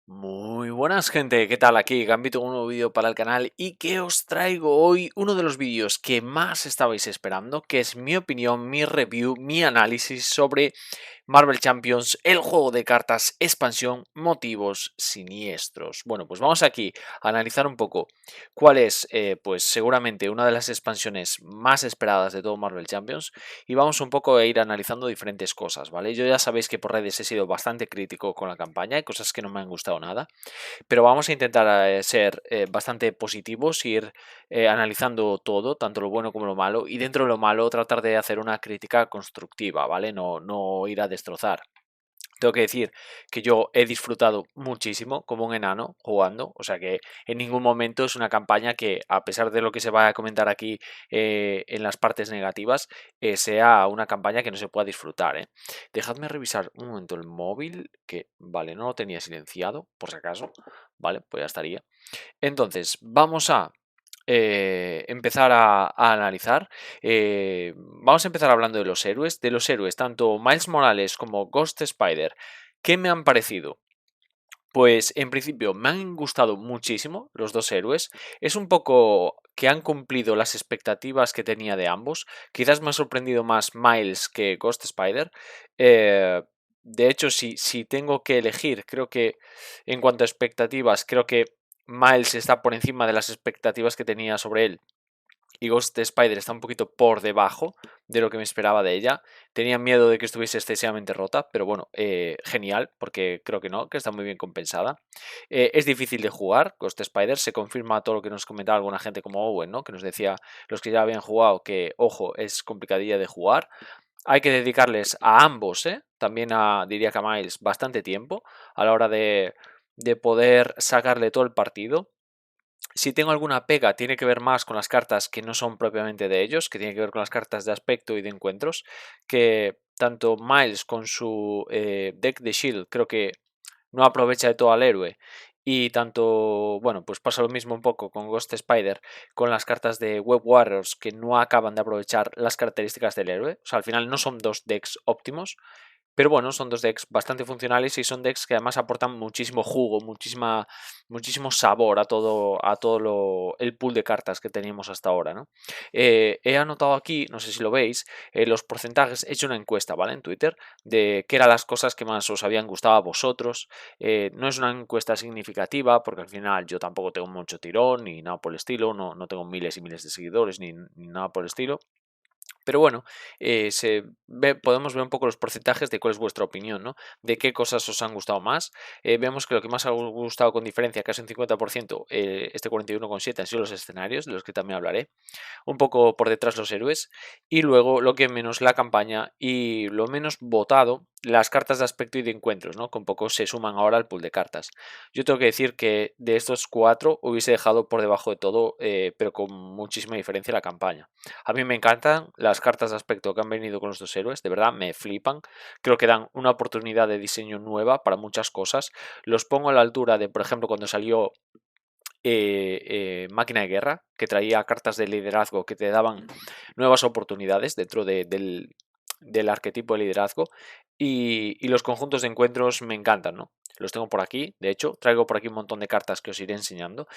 Muy buenas gente, ¿qué tal? Aquí Gambito con un nuevo vídeo para el canal y que os traigo hoy uno de los vídeos que más estabais esperando, que es mi opinión, mi review, mi análisis sobre Marvel Champions, el juego de cartas expansión, motivos siniestros. Bueno, pues vamos aquí a analizar un poco cuál es, pues seguramente una de las expansiones más esperadas de todo Marvel Champions y vamos un poco a ir analizando diferentes cosas, ¿vale? Yo ya sabéis que por redes he sido bastante crítico con la campaña, hay cosas que no me han gustado nada, pero vamos a intentar ser bastante positivos, ir analizando todo, tanto lo bueno como lo malo, y dentro de lo malo tratar de hacer una crítica constructiva, ¿vale? No ir a destrozar. Tengo que decir que yo he disfrutado muchísimo como un enano jugando, o sea que en ningún momento es una campaña que, a pesar de lo que se va a comentar aquí en las partes negativas, sea una campaña que no se pueda disfrutar. Dejadme revisar un momento el móvil, que vale, no lo tenía silenciado, por si acaso, vale, pues ya estaría. Entonces, vamos a empezar a analizar. Vamos a empezar hablando de los héroes. De los héroes, tanto Miles Morales como Ghost Spider, ¿qué me han parecido? Pues en principio me han gustado muchísimo los dos héroes. Es un poco que han cumplido las expectativas que tenía de ambos. Quizás me ha sorprendido más Miles que Ghost Spider. Eh, de hecho, si tengo que elegir, creo que en cuanto a expectativas, creo que Miles está por encima de las expectativas que tenía sobre él y Ghost Spider está un poquito por debajo de lo que me esperaba de ella. Tenía miedo de que estuviese excesivamente rota, pero bueno, genial, porque creo que no, que está muy bien compensada. Es difícil de jugar, Ghost Spider, se confirma todo lo que nos comentaba alguna gente como Owen, ¿no? Que nos decía los que ya habían jugado que, ojo, es complicadilla de jugar. Hay que dedicarles a ambos, también diría que a Miles, bastante tiempo a la hora de poder sacarle todo el partido. Si tengo alguna pega, tiene que ver más con las cartas que no son propiamente de ellos, que tiene que ver con las cartas de aspecto y de encuentros, que tanto Miles con su deck de Shield creo que no aprovecha de todo al héroe. Y tanto, bueno, pues pasa lo mismo un poco con Ghost Spider, con las cartas de Web Warriors que no acaban de aprovechar las características del héroe. O sea, al final no son dos decks óptimos. Pero bueno, son dos decks bastante funcionales y son decks que además aportan muchísimo jugo, muchísimo sabor a todo el pool de cartas que teníamos hasta ahora, ¿no? He anotado aquí, no sé si lo veis, los porcentajes. He hecho una encuesta, ¿vale? En Twitter, de qué eran las cosas que más os habían gustado a vosotros. No es una encuesta significativa, porque al final yo tampoco tengo mucho tirón ni nada por el estilo, no tengo miles y miles de seguidores ni nada por el estilo. Pero bueno, podemos ver un poco los porcentajes de cuál es vuestra opinión, ¿no? De qué cosas os han gustado más. Vemos que lo que más ha gustado con diferencia, casi un 50%, este 41,7 han sido los escenarios, de los que también hablaré. Un poco por detrás los héroes. Y luego lo que menos la campaña y lo menos votado, las cartas de aspecto y de encuentros, ¿no? Que un poco se suman ahora al pool de cartas. Yo tengo que decir que de estos cuatro hubiese dejado por debajo de todo, pero con muchísima diferencia la campaña. A mí me encantan las cartas de aspecto que han venido con los dos héroes, de verdad me flipan. Creo que dan una oportunidad de diseño nueva para muchas cosas. Los pongo a la altura de, por ejemplo, cuando salió Máquina de Guerra, que traía cartas de liderazgo que te daban nuevas oportunidades dentro del arquetipo de liderazgo. Y los conjuntos de encuentros me encantan, ¿no? Los tengo por aquí, de hecho, traigo por aquí un montón de cartas que os iré enseñando.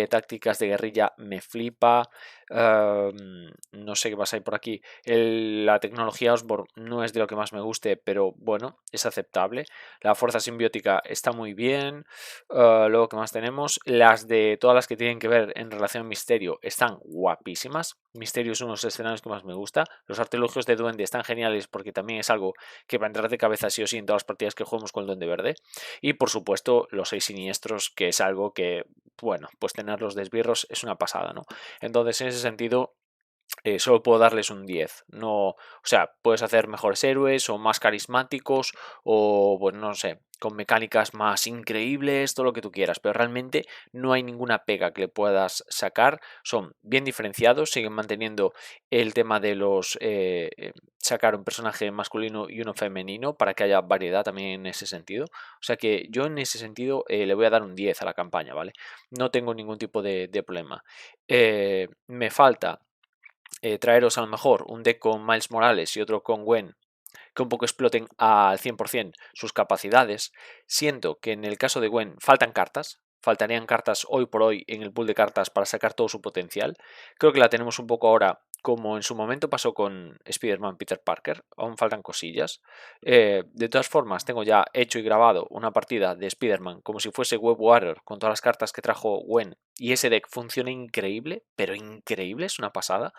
Tácticas de guerrilla me flipa. No sé qué pasa ahí por aquí. La tecnología Osborn no es de lo que más me guste, pero bueno, es aceptable. La fuerza simbiótica está muy bien. Luego, ¿qué más tenemos? Las de todas las que tienen que ver en relación a Misterio están guapísimas. Misterio es uno de los escenarios que más me gusta. Los artilugios de Duende están geniales porque también es algo que va a entrar de cabeza sí o sí en todas las partidas que juguemos con el Duende Verde. Y por supuesto, los 6 siniestros, que es algo que, bueno, pues tener los desbirros es una pasada, ¿no? Entonces, en ese sentido, solo puedo darles un 10. No, o sea, puedes hacer mejores héroes o más carismáticos o, pues no sé, con mecánicas más increíbles, todo lo que tú quieras, pero realmente no hay ninguna pega que le puedas sacar. Son bien diferenciados, siguen manteniendo el tema de sacar un personaje masculino y uno femenino para que haya variedad también en ese sentido. O sea que yo en ese sentido le voy a dar un 10 a la campaña, ¿vale? No tengo ningún tipo de problema. Me falta traeros a lo mejor un deck con Miles Morales y otro con Gwen, que un poco exploten al 100% sus capacidades. Siento que en el caso de Gwen faltan cartas, faltarían cartas hoy por hoy en el pool de cartas para sacar todo su potencial. Creo que la tenemos un poco ahora como en su momento pasó con Spider-Man Peter Parker, aún faltan cosillas. De todas formas, tengo ya hecho y grabado una partida de Spider-Man como si fuese Web Warrior con todas las cartas que trajo Gwen, y ese deck funciona increíble, pero increíble, es una pasada,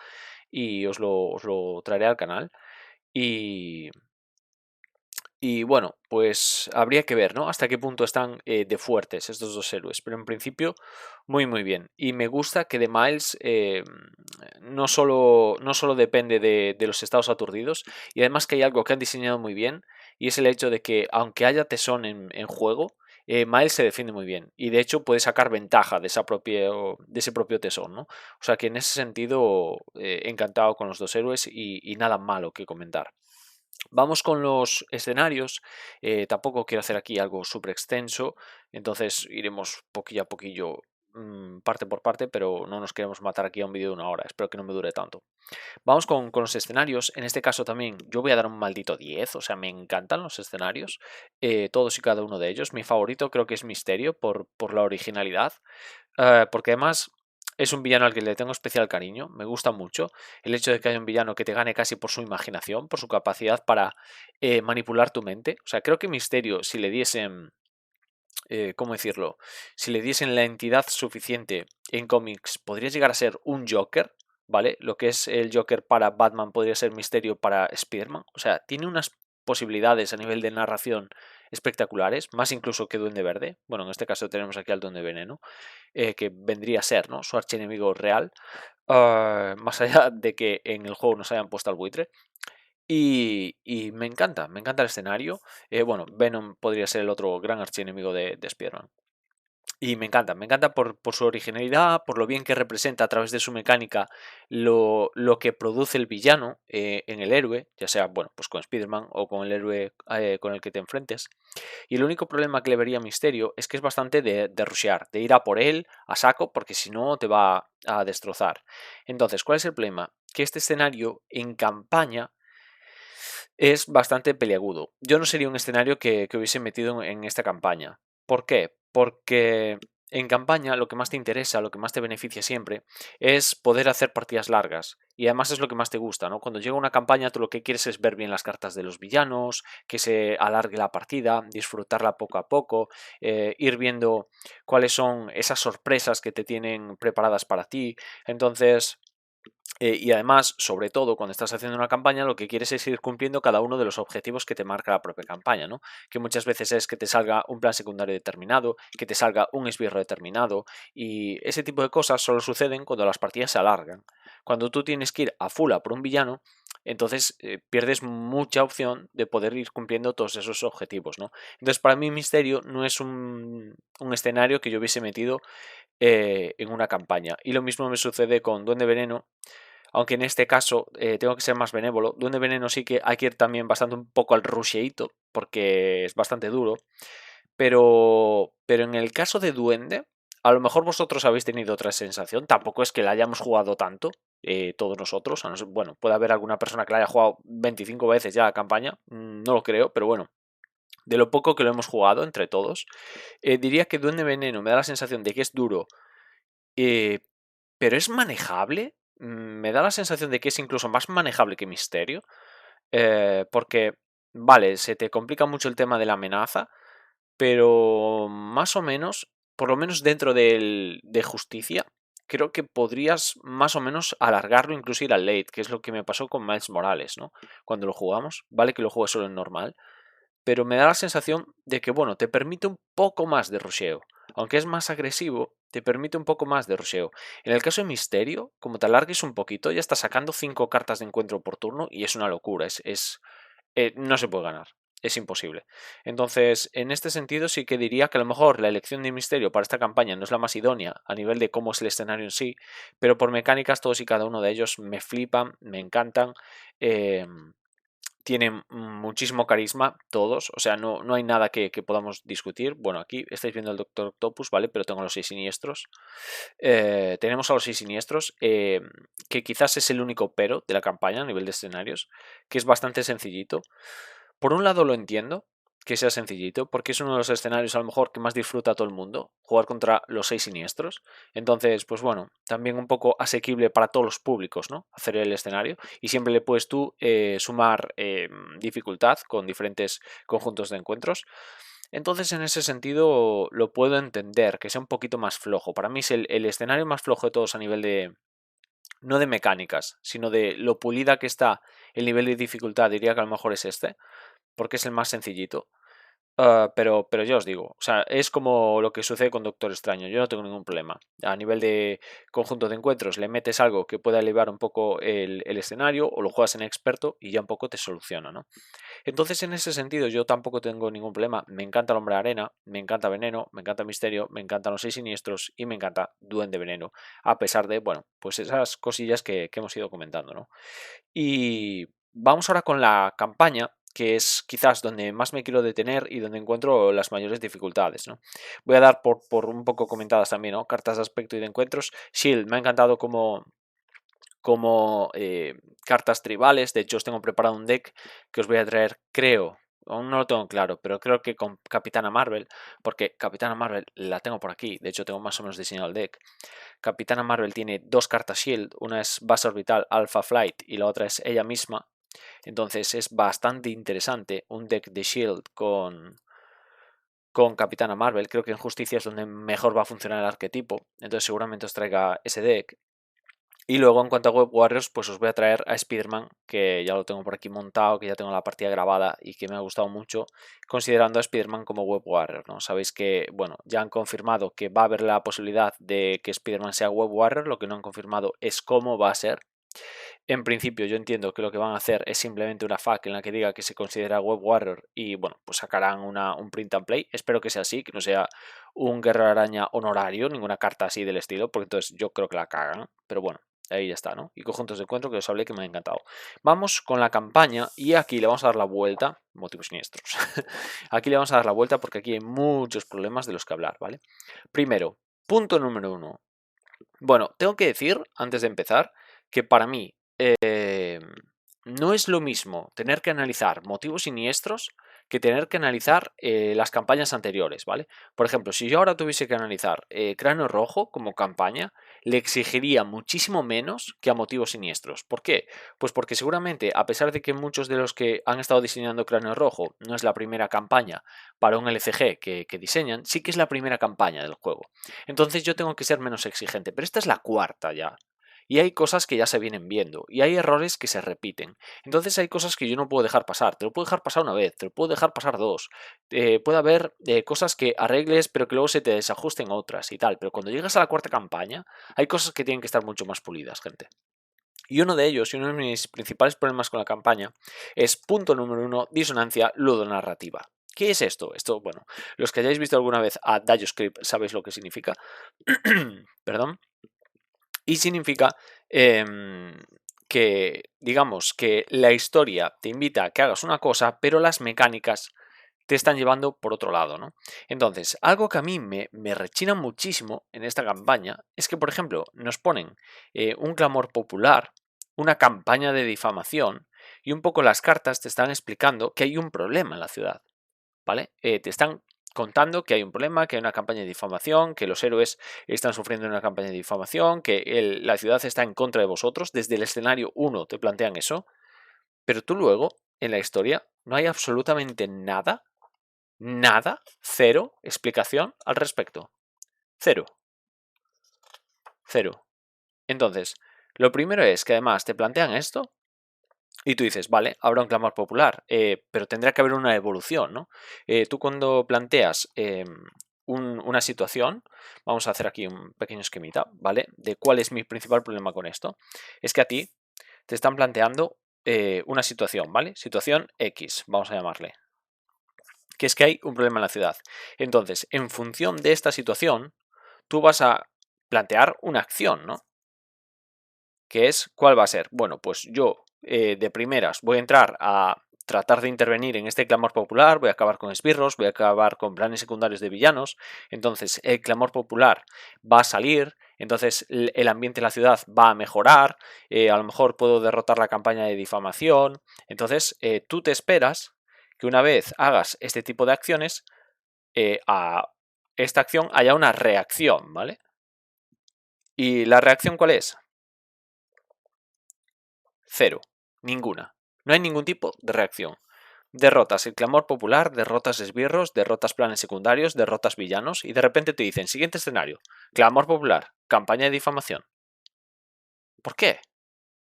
y os lo traeré al canal. Y, y bueno, pues habría que ver, ¿no? Hasta qué punto están de fuertes estos dos héroes. Pero en principio, muy bien. Y me gusta que de Miles no solo depende de los estados aturdidos, y además que hay algo que han diseñado muy bien, y es el hecho de que aunque haya tesón en juego, Miles se defiende muy bien. Y de hecho puede sacar ventaja de ese propio tesón, ¿no? O sea que en ese sentido, encantado con los dos héroes y nada malo que comentar. Vamos con los escenarios. Tampoco quiero hacer aquí algo súper extenso, entonces iremos poquillo a poquillo, parte por parte, pero no nos queremos matar aquí a un vídeo de 1 hora. Espero que no me dure tanto. Vamos con los escenarios. En este caso también yo voy a dar un maldito 10, o sea, me encantan los escenarios, todos y cada uno de ellos. Mi favorito creo que es Misterio por la originalidad, porque además es un villano al que le tengo especial cariño, me gusta mucho el hecho de que haya un villano que te gane casi por su imaginación, por su capacidad para manipular tu mente. O sea, creo que Misterio, si le diesen, ¿cómo decirlo? Si le diesen la entidad suficiente en cómics, podría llegar a ser un Joker, ¿vale? Lo que es el Joker para Batman podría ser Misterio para Spider-Man. O sea, tiene unas posibilidades a nivel de narración espectaculares, más incluso que Duende Verde. Bueno, en este caso tenemos aquí al Duende Veneno, que vendría a ser, ¿no?, su archienemigo real, más allá de que en el juego nos hayan puesto al buitre. Y me encanta el escenario. Bueno, Venom podría ser el otro gran archienemigo de Spider-Man. Y me encanta por su originalidad, por lo bien que representa a través de su mecánica lo que produce el villano en el héroe, ya sea, bueno, pues con Spider-Man o con el héroe con el que te enfrentes. Y el único problema que le vería a Misterio es que es bastante de rushear, de ir a por él a saco, porque si no te va a destrozar. Entonces, ¿cuál es el problema? Que este escenario en campaña es bastante peliagudo. Yo no sería un escenario que hubiese metido en esta campaña. ¿Por qué? Porque en campaña lo que más te interesa, lo que más te beneficia siempre, es poder hacer partidas largas. Y además es lo que más te gusta, ¿no? Cuando llega una campaña, tú lo que quieres es ver bien las cartas de los villanos, que se alargue la partida, disfrutarla poco a poco, ir viendo cuáles son esas sorpresas que te tienen preparadas para ti. Entonces, y además, sobre todo, cuando estás haciendo una campaña, lo que quieres es ir cumpliendo cada uno de los objetivos que te marca la propia campaña, ¿no? Que muchas veces es que te salga un plan secundario determinado, que te salga un esbirro determinado, y ese tipo de cosas solo suceden cuando las partidas se alargan. Cuando tú tienes que ir a full a por un villano, entonces pierdes mucha opción de poder ir cumpliendo todos esos objetivos, ¿no? Entonces, para mí, Misterio no es un escenario que yo hubiese metido en una campaña. Y lo mismo me sucede con Duende Veneno, aunque en este caso tengo que ser más benévolo. Duende Veneno sí que hay que ir también bastante un poco al rusheito, porque es bastante duro. Pero en el caso de Duende, a lo mejor vosotros habéis tenido otra sensación. Tampoco es que la hayamos jugado tanto, todos nosotros. Bueno, puede haber alguna persona que la haya jugado 25 veces ya la campaña. No lo creo, pero bueno. De lo poco que lo hemos jugado entre todos, diría que Duende Veneno me da la sensación de que es duro, eh, pero es manejable. Me da la sensación de que es incluso más manejable que Misterio. Porque, vale, se te complica mucho el tema de la amenaza, pero más o menos, por lo menos dentro de justicia, creo que podrías más o menos alargarlo, incluso ir al late, que es lo que me pasó con Miles Morales, ¿no? Cuando lo jugamos, vale que lo juegue solo en normal, pero me da la sensación de que, bueno, te permite un poco más de rusheo. Aunque es más agresivo, te permite un poco más de rusheo. En el caso de Misterio, como te alargues un poquito, ya estás sacando 5 cartas de encuentro por turno y es una locura. No se puede ganar. Es imposible. Entonces, en este sentido, sí que diría que a lo mejor la elección de Misterio para esta campaña no es la más idónea a nivel de cómo es el escenario en sí, pero por mecánicas todos y cada uno de ellos me flipan, me encantan. tienen muchísimo carisma todos, o sea, no hay nada que podamos discutir. Bueno, aquí estáis viendo el Doctor Octopus, ¿vale? Pero tengo los 6 siniestros. Tenemos a los 6 siniestros, que quizás es el único pero de la campaña a nivel de escenarios, que es bastante sencillito. Por un lado lo entiendo, que sea sencillito, porque es uno de los escenarios a lo mejor que más disfruta todo el mundo, jugar contra los 6 siniestros. Entonces, pues bueno, también un poco asequible para todos los públicos, ¿no? Hacer el escenario. Y siempre le puedes tú sumar dificultad con diferentes conjuntos de encuentros. Entonces, en ese sentido, lo puedo entender, que sea un poquito más flojo. Para mí es el escenario más flojo de todos a nivel de, no de mecánicas, sino de lo pulida que está el nivel de dificultad. Diría que a lo mejor es este, porque es el más sencillito. Pero ya os digo, o sea, es como lo que sucede con Doctor Extraño. Yo no tengo ningún problema. A nivel de conjunto de encuentros, le metes algo que pueda elevar un poco el escenario o lo juegas en experto y ya un poco te soluciona, ¿no? Entonces, en ese sentido, yo tampoco tengo ningún problema. Me encanta el Hombre de Arena, me encanta Veneno, me encanta Misterio, me encantan los 6 siniestros y me encanta Duende Veneno. A pesar de, bueno, pues esas cosillas que hemos ido comentando, ¿no? Y vamos ahora con la campaña, que es quizás donde más me quiero detener y donde encuentro las mayores dificultades, ¿no? Voy a dar por un poco comentadas también, ¿no? Cartas de aspecto y de encuentros. Shield, me ha encantado como cartas tribales. De hecho, os tengo preparado un deck que os voy a traer, creo, aún no lo tengo claro, pero creo que con Capitana Marvel, porque Capitana Marvel la tengo por aquí, de hecho tengo más o menos diseñado el deck. Capitana Marvel tiene 2 cartas Shield, una es Base Orbital Alpha Flight y la otra es ella misma. Entonces es bastante interesante un deck de Shield con Capitana Marvel. Creo que en Justicia es donde mejor va a funcionar el arquetipo, entonces seguramente os traiga ese deck. Y luego en cuanto a Web Warriors, pues os voy a traer a Spider-Man, que ya lo tengo por aquí montado, que ya tengo la partida grabada y que me ha gustado mucho, considerando a Spider-Man como Web Warrior, ¿no? Sabéis que, bueno, ya han confirmado que va a haber la posibilidad de que Spider-Man sea Web Warrior, lo que no han confirmado es cómo va a ser. En principio yo entiendo que lo que van a hacer es simplemente una FAQ en la que diga que se considera Web Warrior y bueno, pues sacarán un print and play. Espero que sea así, que no sea un Guerrero Araña honorario, ninguna carta así del estilo, porque entonces yo creo que la cagan, pero bueno. Ahí ya está, ¿no? Y conjuntos de encuentro que os hablé que me ha encantado. Vamos con la campaña y aquí le vamos a dar la vuelta. Motivos siniestros. Aquí le vamos a dar la vuelta porque aquí hay muchos problemas de los que hablar, ¿vale? Primero, punto número 1. Bueno, tengo que decir, antes de empezar, que para mí no es lo mismo tener que analizar motivos siniestros que tener que analizar las campañas anteriores, ¿vale? Por ejemplo, si yo ahora tuviese que analizar Cráneo Rojo como campaña, le exigiría muchísimo menos que a motivos siniestros. ¿Por qué? Pues porque seguramente, a pesar de que muchos de los que han estado diseñando Cráneo Rojo no es la primera campaña para un LCG que diseñan, sí que es la primera campaña del juego. Entonces yo tengo que ser menos exigente, pero esta es la cuarta ya. Y hay cosas que ya se vienen viendo, y hay errores que se repiten. Entonces hay cosas que yo no puedo dejar pasar. Te lo puedo dejar pasar una vez, te lo puedo dejar pasar dos. Puede haber cosas que arregles, pero que luego se te desajusten otras y tal. Pero cuando llegas a la cuarta campaña, hay cosas que tienen que estar mucho más pulidas, gente. Y uno de ellos, y uno de mis principales problemas con la campaña, es punto número 1, disonancia ludonarrativa. ¿Qué es esto? Esto, bueno, los que hayáis visto alguna vez a DioScript sabéis lo que significa. Perdón. Y significa que, digamos, que la historia te invita a que hagas una cosa, pero las mecánicas te están llevando por otro lado, ¿no? Entonces, algo que a mí me rechina muchísimo en esta campaña es que, por ejemplo, nos ponen un clamor popular, una campaña de difamación y un poco las cartas te están explicando que hay un problema en la ciudad, ¿vale? Te están contando que hay un problema, que hay una campaña de difamación, que los héroes están sufriendo una campaña de difamación, que la ciudad está en contra de vosotros. Desde el escenario 1 te plantean eso, pero tú luego, en la historia, no hay absolutamente nada, nada, cero explicación al respecto. Cero. Cero. Entonces, lo primero es que además te plantean esto y tú dices, vale, habrá un clamor popular, pero tendrá que haber una evolución, ¿no? Tú cuando planteas una situación, vamos a hacer aquí un pequeño esquemita, ¿vale? De cuál es mi principal problema con esto. Es que a ti te están planteando una situación, ¿vale? Situación X, vamos a llamarle. Que es que hay un problema en la ciudad. Entonces, en función de esta situación, tú vas a plantear una acción, ¿no? Que es, ¿cuál va a ser? Bueno, pues yo de primeras voy a entrar a tratar de intervenir en este clamor popular, voy a acabar con esbirros, voy a acabar con planes secundarios de villanos. Entonces el clamor popular va a salir, entonces el ambiente en la ciudad va a mejorar, a lo mejor puedo derrotar la campaña de difamación. Entonces tú te esperas que una vez hagas este tipo de acciones, a esta acción haya una reacción, ¿vale? ¿Y la reacción cuál es? Cero, ninguna. No hay ningún tipo de reacción. Derrotas el clamor popular, derrotas esbirros, derrotas planes secundarios, derrotas villanos y de repente te dicen, siguiente escenario, clamor popular, campaña de difamación. ¿Por qué?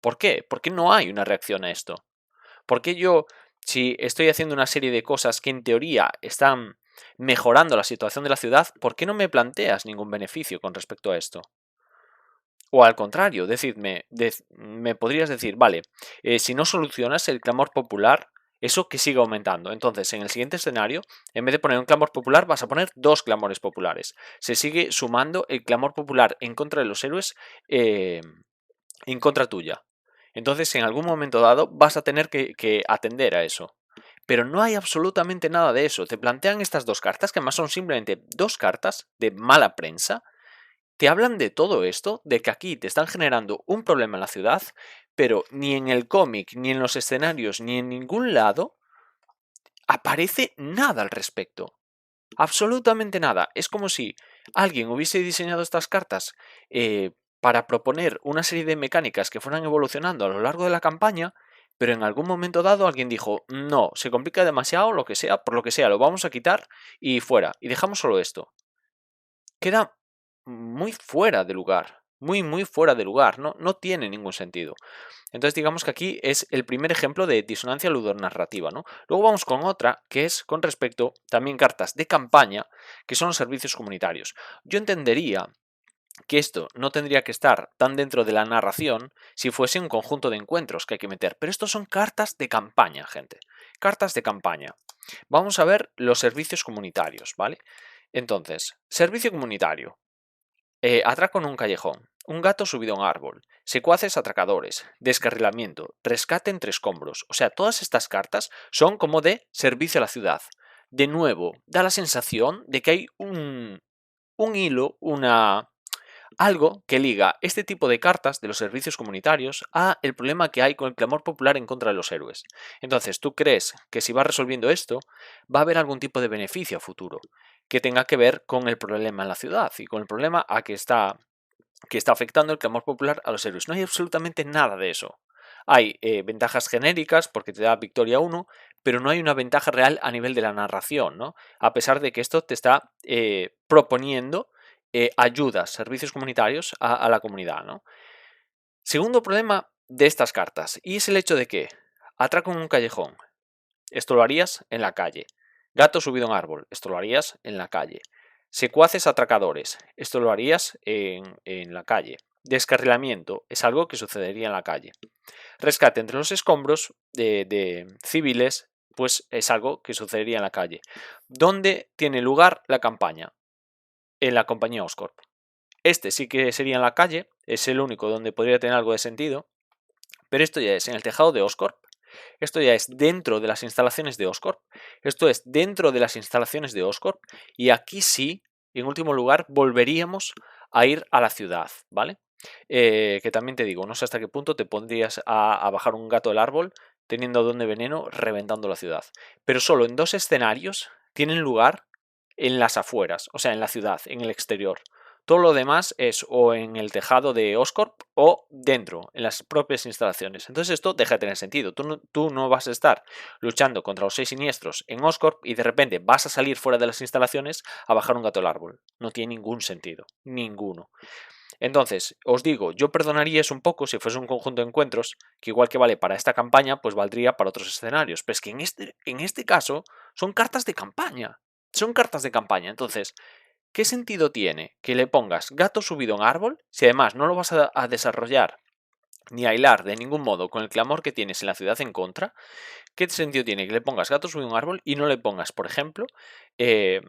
¿Por qué? ¿Por qué no hay una reacción a esto? ¿Por qué yo, si estoy haciendo una serie de cosas que en teoría están mejorando la situación de la ciudad, ¿por qué no me planteas ningún beneficio con respecto a esto? O al contrario, decidme, me podrías decir, vale, si no solucionas el clamor popular, eso que siga aumentando. Entonces, en el siguiente escenario, en vez de poner un clamor popular, vas a poner dos clamores populares. Se sigue sumando el clamor popular en contra de los héroes, en contra tuya. Entonces, en algún momento dado, vas a tener que atender a eso. Pero no hay absolutamente nada de eso. Te plantean estas dos cartas, que además son simplemente dos cartas de mala prensa. Te hablan de todo esto, de que aquí te están generando un problema en la ciudad, pero ni en el cómic, ni en los escenarios, ni en ningún lado aparece nada al respecto. Absolutamente nada. Es como si alguien hubiese diseñado estas cartas para proponer una serie de mecánicas que fueran evolucionando a lo largo de la campaña, pero en algún momento dado alguien dijo, no, se complica demasiado, lo que sea, por lo que sea, lo vamos a quitar y fuera, y dejamos solo esto. Queda muy fuera de lugar, muy fuera de lugar, no tiene ningún sentido. Entonces digamos que aquí es el primer ejemplo de disonancia ludonarrativa, ¿no? Luego vamos con otra, que es con respecto también cartas de campaña, que son los servicios comunitarios. Yo entendería que esto no tendría que estar tan dentro de la narración si fuese un conjunto de encuentros que hay que meter, pero estos son cartas de campaña, gente. Cartas de campaña. Vamos a ver los servicios comunitarios, ¿vale? Entonces, servicio comunitario. Atraco en un callejón. Un gato subido a un árbol. Secuaces atracadores. Descarrilamiento. Rescate entre escombros. O sea, todas estas cartas son como de servicio a la ciudad. De nuevo, da la sensación de que hay un hilo, algo que liga este tipo de cartas de los servicios comunitarios a el problema que hay con el clamor popular en contra de los héroes. Entonces, ¿tú crees que si vas resolviendo esto, va a haber algún tipo de beneficio a futuro que tenga que ver con el problema en la ciudad y con el problema a que está afectando el clamor popular a los héroes? No hay absolutamente nada de eso. Hay ventajas genéricas porque te da victoria 1, pero no hay una ventaja real a nivel de la narración, ¿no? A pesar de que esto te está proponiendo ayudas, servicios comunitarios a la comunidad, ¿no? Segundo problema de estas cartas, y es el hecho de que atraco en un callejón. Esto lo harías en la calle. Gato subido a un árbol. Esto lo harías en la calle. Secuaces atracadores. Esto lo harías en la calle. Descarrilamiento. Es algo que sucedería en la calle. Rescate entre los escombros de civiles. Pues es algo que sucedería en la calle. ¿Dónde tiene lugar la campaña? En la compañía Oscorp. Este sí que sería en la calle. Es el único donde podría tener algo de sentido. Pero esto ya es en el tejado de Oscorp. Esto ya es dentro de las instalaciones de Oscorp. Esto es dentro de las instalaciones de Oscorp. Y aquí sí, en último lugar, volveríamos a ir a la ciudad, ¿vale? Que también te digo, no sé hasta qué punto te pondrías a bajar un gato del árbol teniendo don de veneno reventando la ciudad. Pero solo en dos escenarios tienen lugar en las afueras, o sea, en la ciudad, en el exterior. Todo lo demás es o en el tejado de Oscorp o dentro, en las propias instalaciones. Entonces esto deja de tener sentido. Tú no vas a estar luchando contra los 6 siniestros en Oscorp y de repente vas a salir fuera de las instalaciones a bajar un gato al árbol. No tiene ningún sentido. Ninguno. Entonces, os digo, yo perdonaría eso un poco si fuese un conjunto de encuentros, que igual que vale para esta campaña, pues valdría para otros escenarios. Pero es que en este caso son cartas de campaña. Son cartas de campaña. Entonces, ¿qué sentido tiene que le pongas gato subido a un árbol si además no lo vas a desarrollar ni a hilar de ningún modo con el clamor que tienes en la ciudad en contra? ¿Qué sentido tiene que le pongas gato subido a un árbol y no le pongas, por ejemplo,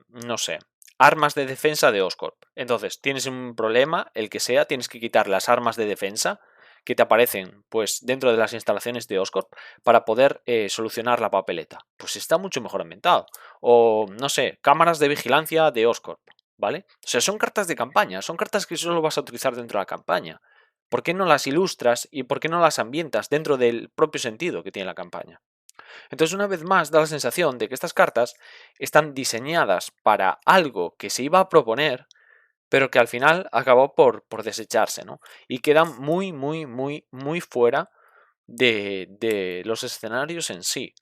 no sé, armas de defensa de Oscorp? Entonces, tienes un problema, el que sea, tienes que quitar las armas de defensa que te aparecen pues dentro de las instalaciones de Oscorp para poder solucionar la papeleta. Pues está mucho mejor ambientado. O no sé, cámaras de vigilancia de Oscorp, ¿vale? O sea, son cartas de campaña, son cartas que solo vas a utilizar dentro de la campaña. ¿Por qué no las ilustras y por qué no las ambientas dentro del propio sentido que tiene la campaña? Entonces, una vez más, da la sensación de que estas cartas están diseñadas para algo que se iba a proponer, pero que al final acabó por desecharse, ¿no? Y quedan muy fuera de los escenarios en sí.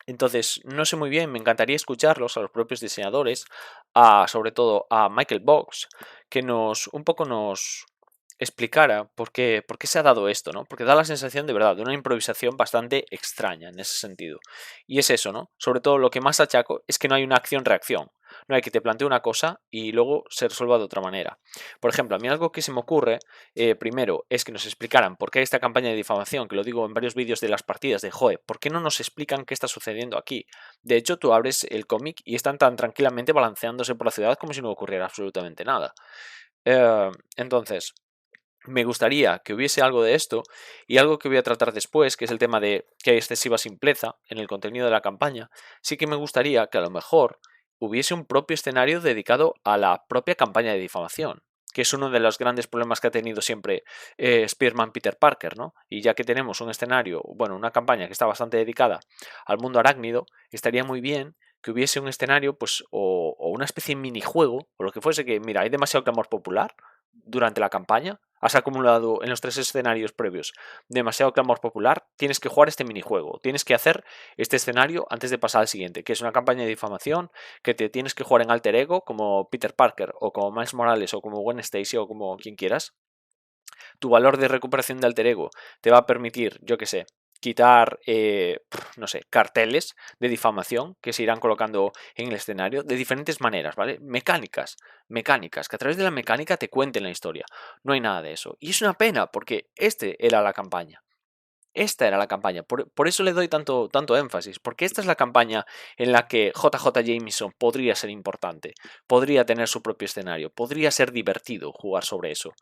Entonces, no sé muy bien, me encantaría escucharlos a los propios diseñadores, sobre todo a Michael Box, que un poco nos explicara por qué se ha dado esto, ¿no? Porque da la sensación de verdad de una improvisación bastante extraña en ese sentido. Y es eso, ¿no? Sobre todo lo que más achaco es que no hay una acción-reacción. No hay que te plantee una cosa y luego se resuelva de otra manera. Por ejemplo, a mí algo que se me ocurre, primero, es que nos explicaran por qué hay esta campaña de difamación, que lo digo en varios vídeos de las partidas, de joe, ¿por qué no nos explican qué está sucediendo aquí? De hecho, tú abres el cómic y están tan tranquilamente balanceándose por la ciudad como si no ocurriera absolutamente nada. Entonces, me gustaría que hubiese algo de esto y algo que voy a tratar después, que es el tema de que hay excesiva simpleza en el contenido de la campaña. Sí que me gustaría que a lo mejor hubiese un propio escenario dedicado a la propia campaña de difamación, que es uno de los grandes problemas que ha tenido siempre Spider-Man Peter Parker, ¿no? Y ya que tenemos un escenario, bueno, una campaña que está bastante dedicada al mundo arácnido, estaría muy bien que hubiese un escenario, pues, o una especie de minijuego, o lo que fuese, que, mira, hay demasiado clamor popular durante la campaña, has acumulado en los 3 escenarios previos demasiado clamor popular, tienes que jugar este minijuego, tienes que hacer este escenario antes de pasar al siguiente, que es una campaña de difamación que te tienes que jugar en alter ego como Peter Parker o como Miles Morales o como Gwen Stacy o como quien quieras. Tu valor de recuperación de alter ego te va a permitir, yo que sé, quitar, no sé, carteles de difamación que se irán colocando en el escenario de diferentes maneras, ¿vale? Mecánicas, que a través de la mecánica te cuenten la historia. No hay nada de eso. Y es una pena porque era la campaña. Esta era la campaña, por eso le doy tanto énfasis, porque esta es la campaña en la que JJ Jameson podría ser importante, podría tener su propio escenario, podría ser divertido jugar sobre eso.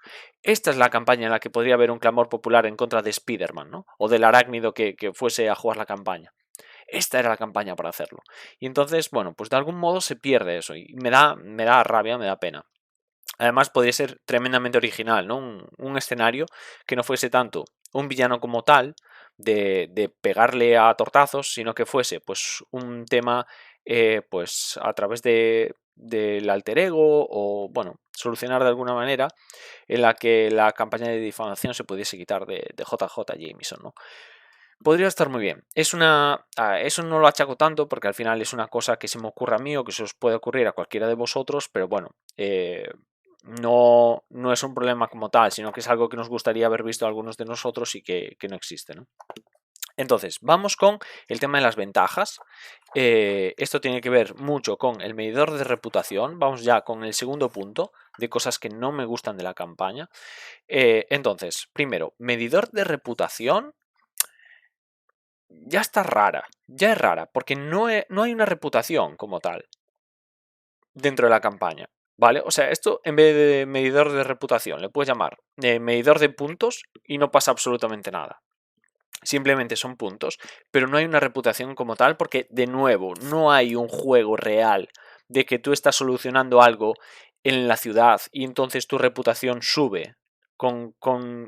Esta es la campaña en la que podría haber un clamor popular en contra de Spider-Man, ¿no? O del arácnido que fuese a jugar la campaña. Esta era la campaña para hacerlo. Y entonces, bueno, pues de algún modo se pierde eso y me da rabia, me da pena. Además, podría ser tremendamente original, ¿no? Un escenario que no fuese tanto un villano como tal, de pegarle a tortazos, sino que fuese pues un tema pues a través del alter ego o, bueno, solucionar de alguna manera en la que la campaña de difamación se pudiese quitar de JJ Jameson, ¿no? Podría estar muy bien. Eso no lo achaco tanto porque al final es una cosa que se me ocurre a mí o que se os puede ocurrir a cualquiera de vosotros, pero bueno, no es un problema como tal, sino que es algo que nos gustaría haber visto algunos de nosotros y que no existe, ¿no? Entonces, vamos con el tema de las ventajas. Esto tiene que ver mucho con el medidor de reputación. Vamos ya con el segundo punto de cosas que no me gustan de la campaña. Entonces, primero, medidor de reputación ya está rara, ya es rara, porque no hay una reputación como tal dentro de la campaña, ¿vale? O sea, esto en vez de medidor de reputación, le puedes llamar medidor de puntos y no pasa absolutamente nada. Simplemente son puntos, pero no hay una reputación como tal porque, de nuevo, no hay un juego real de que tú estás solucionando algo en la ciudad y entonces tu reputación sube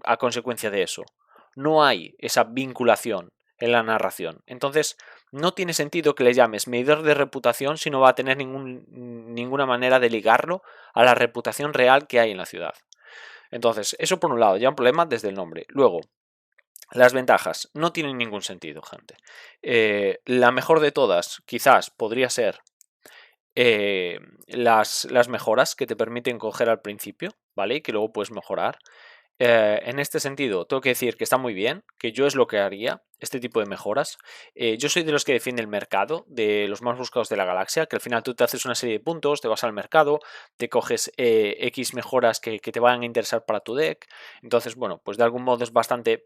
a consecuencia de eso. No hay esa vinculación en la narración. Entonces, no tiene sentido que le llames medidor de reputación si no va a tener ninguna manera de ligarlo a la reputación real que hay en la ciudad. Entonces, eso por un lado, ya un problema desde el nombre. Luego, las ventajas no tienen ningún sentido, gente. La mejor de todas, quizás, podría ser las mejoras que te permiten coger al principio, ¿vale? Y que luego puedes mejorar. En este sentido, tengo que decir que está muy bien, que yo es lo que haría, este tipo de mejoras. Yo soy de los que defiende el mercado, de los más buscados de la galaxia, que al final tú te haces una serie de puntos, te vas al mercado, te coges X mejoras que te van a interesar para tu deck. Entonces, bueno, pues de algún modo es bastante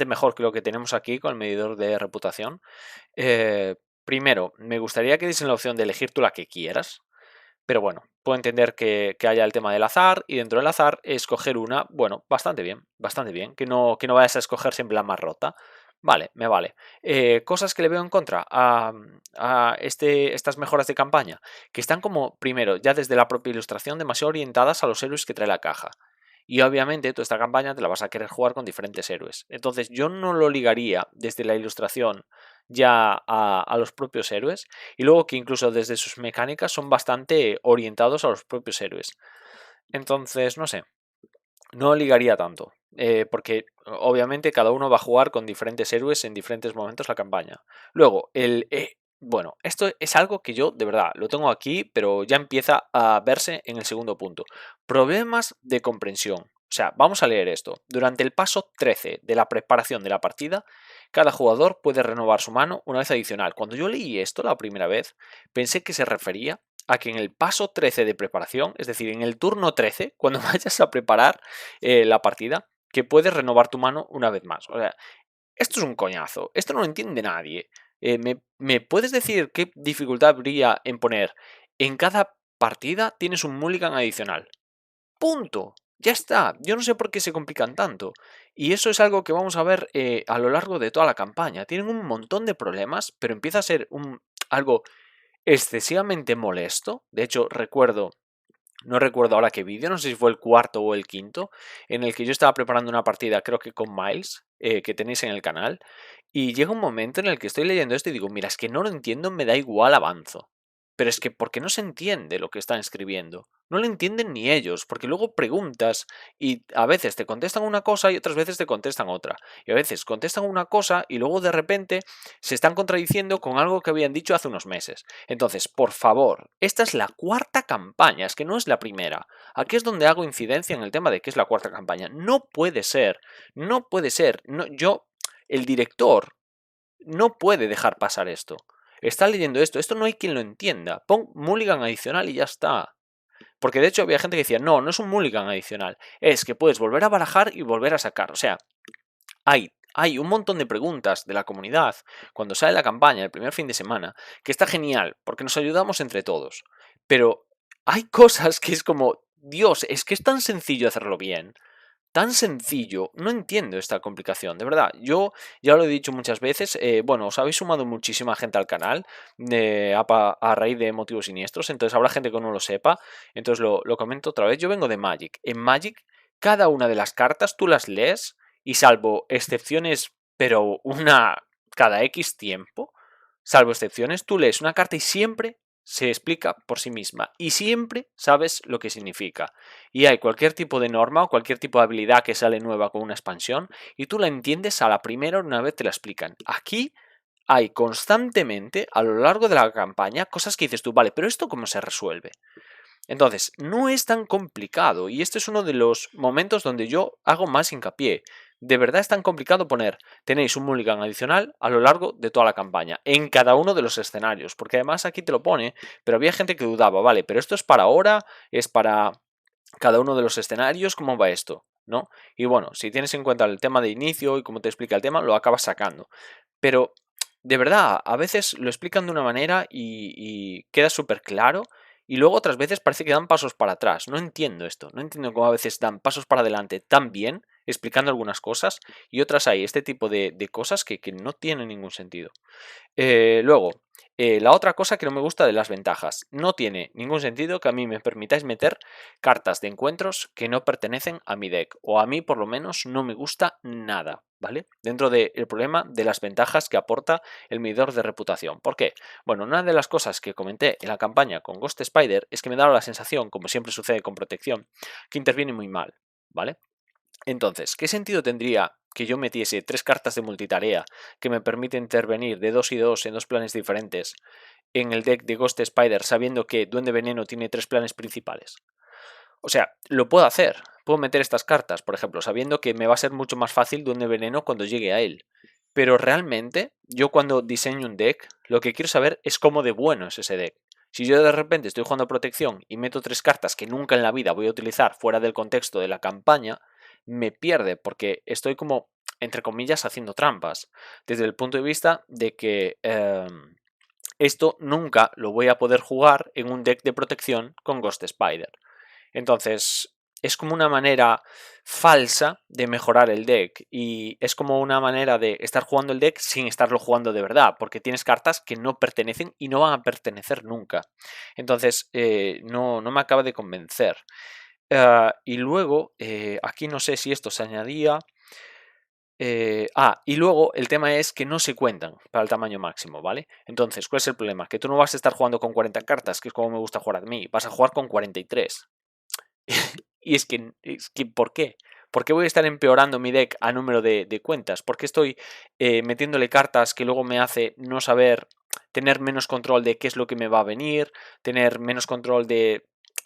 mejor que lo que tenemos aquí con el medidor de reputación. Primero, me gustaría que diesen la opción de elegir tú la que quieras. Pero bueno, puedo entender que haya el tema del azar y dentro del azar escoger una, bueno, bastante bien, que no vayas a escoger siempre la más rota. Vale, me vale. Cosas que le veo en contra a estas mejoras de campaña, que están como, primero, ya desde la propia ilustración, demasiado orientadas a los héroes que trae la caja. Y obviamente tú esta campaña te la vas a querer jugar con diferentes héroes. Entonces yo no lo ligaría desde la ilustración ya a los propios héroes. Y luego que incluso desde sus mecánicas son bastante orientados a los propios héroes. Entonces, no sé, no ligaría tanto. Porque obviamente cada uno va a jugar con diferentes héroes en diferentes momentos la campaña. Luego, bueno, esto es algo que yo de verdad lo tengo aquí, pero ya empieza a verse en el segundo punto. Problemas de comprensión. O sea, vamos a leer esto. Durante el paso 13 de la preparación de la partida, cada jugador puede renovar su mano una vez adicional. Cuando yo leí esto la primera vez, pensé que se refería a que en el paso 13 de preparación, es decir, en el turno 13, cuando vayas a preparar la partida, que puedes renovar tu mano una vez más. O sea, esto es un coñazo, esto no lo entiende nadie. ¿Me puedes decir qué dificultad habría en poner en cada partida tienes un mulligan adicional? Punto. Ya está. Yo no sé por qué se complican tanto. Y eso es algo que vamos a ver a lo largo de toda la campaña. Tienen un montón de problemas, pero empieza a ser algo excesivamente molesto. De hecho, no recuerdo ahora qué vídeo, no sé si fue el cuarto o el quinto, en el que yo estaba preparando una partida, creo que con Miles, que tenéis en el canal, y llega un momento en el que estoy leyendo esto y digo, mira, es que no lo entiendo, me da igual, avanzo. Pero es que porque no se entiende lo que están escribiendo. No lo entienden ni ellos, porque luego preguntas y a veces te contestan una cosa y otras veces te contestan otra. Y a veces contestan una cosa y luego de repente se están contradiciendo con algo que habían dicho hace unos meses. Entonces, por favor, esta es la cuarta campaña, es que no es la primera. Aquí es donde hago incidencia en el tema de que es la cuarta campaña. No puede ser, no puede ser. No, el director no puede dejar pasar esto. Está leyendo esto no hay quien lo entienda. Pon mulligan adicional y ya está. Porque de hecho había gente que decía, no, no es un mulligan adicional, es que puedes volver a barajar y volver a sacar. O sea, hay un montón de preguntas de la comunidad cuando sale la campaña el primer fin de semana, que está genial, porque nos ayudamos entre todos. Pero hay cosas que es como, Dios, es que es tan sencillo hacerlo bien. Tan sencillo, no entiendo esta complicación, de verdad. Yo ya lo he dicho muchas veces, bueno, os habéis sumado muchísima gente al canal a raíz de motivos siniestros, entonces habrá gente que no lo sepa, entonces lo comento otra vez. Yo vengo de Magic. En Magic, cada una de las cartas tú las lees y salvo excepciones, pero una cada X tiempo, salvo excepciones, tú lees una carta y siempre se explica por sí misma y siempre sabes lo que significa. Y hay cualquier tipo de norma o cualquier tipo de habilidad que sale nueva con una expansión y tú la entiendes a la primera una vez te la explican. Aquí hay constantemente a lo largo de la campaña cosas que dices tú, vale, pero ¿esto cómo se resuelve? Entonces, no es tan complicado y este es uno de los momentos donde yo hago más hincapié. De verdad es tan complicado poner, tenéis un mulligan adicional a lo largo de toda la campaña, en cada uno de los escenarios, porque además aquí te lo pone, pero había gente que dudaba, vale, pero esto es para ahora, es para cada uno de los escenarios, ¿cómo va esto? ¿No? Y bueno, si tienes en cuenta el tema de inicio y cómo te explica el tema, lo acabas sacando. Pero, de verdad, a veces lo explican de una manera y queda súper claro y luego otras veces parece que dan pasos para atrás. No entiendo esto. No entiendo cómo a veces dan pasos para adelante tan bien, explicando algunas cosas, y otras hay este tipo de cosas que no tienen ningún sentido. Luego, la otra cosa que no me gusta de las ventajas. No tiene ningún sentido que a mí me permitáis meter cartas de encuentros que no pertenecen a mi deck. O a mí por lo menos no me gusta nada, ¿vale? Dentro del problema de las ventajas que aporta el medidor de reputación. ¿Por qué? Bueno, una de las cosas que comenté en la campaña con Ghost Spider es que me daba la sensación, como siempre sucede con protección, que interviene muy mal, ¿vale? Entonces, ¿qué sentido tendría que yo metiese 3 cartas de multitarea que me permite intervenir de 2 y 2 en 2 planes diferentes en el deck de Ghost Spider sabiendo que Duende Veneno tiene 3 planes principales? O sea, lo puedo hacer. Puedo meter estas cartas, por ejemplo, sabiendo que me va a ser mucho más fácil Duende Veneno cuando llegue a él. Pero realmente, yo cuando diseño un deck, lo que quiero saber es cómo de bueno es ese deck. Si yo de repente estoy jugando protección y meto 3 cartas que nunca en la vida voy a utilizar fuera del contexto de la campaña, me pierde porque estoy como, entre comillas, haciendo trampas. Desde el punto de vista de que esto nunca lo voy a poder jugar en un deck de protección con Ghost Spider. Entonces, es como una manera falsa de mejorar el deck y es como una manera de estar jugando el deck sin estarlo jugando de verdad, porque tienes cartas que no pertenecen y no van a pertenecer nunca. Entonces, no me acaba de convencer. Y luego, aquí no sé si esto se añadía. Y luego el tema es que no se cuentan para el tamaño máximo, ¿vale? Entonces, ¿cuál es el problema? Que tú no vas a estar jugando con 40 cartas, que es como me gusta jugar a mí, vas a jugar con 43. Y es que, ¿por qué? ¿Por qué voy a estar empeorando mi deck a número de cuentas? ¿Por qué estoy metiéndole cartas que luego me hace no saber, tener menos control de qué es lo que me va a venir, tener menos control del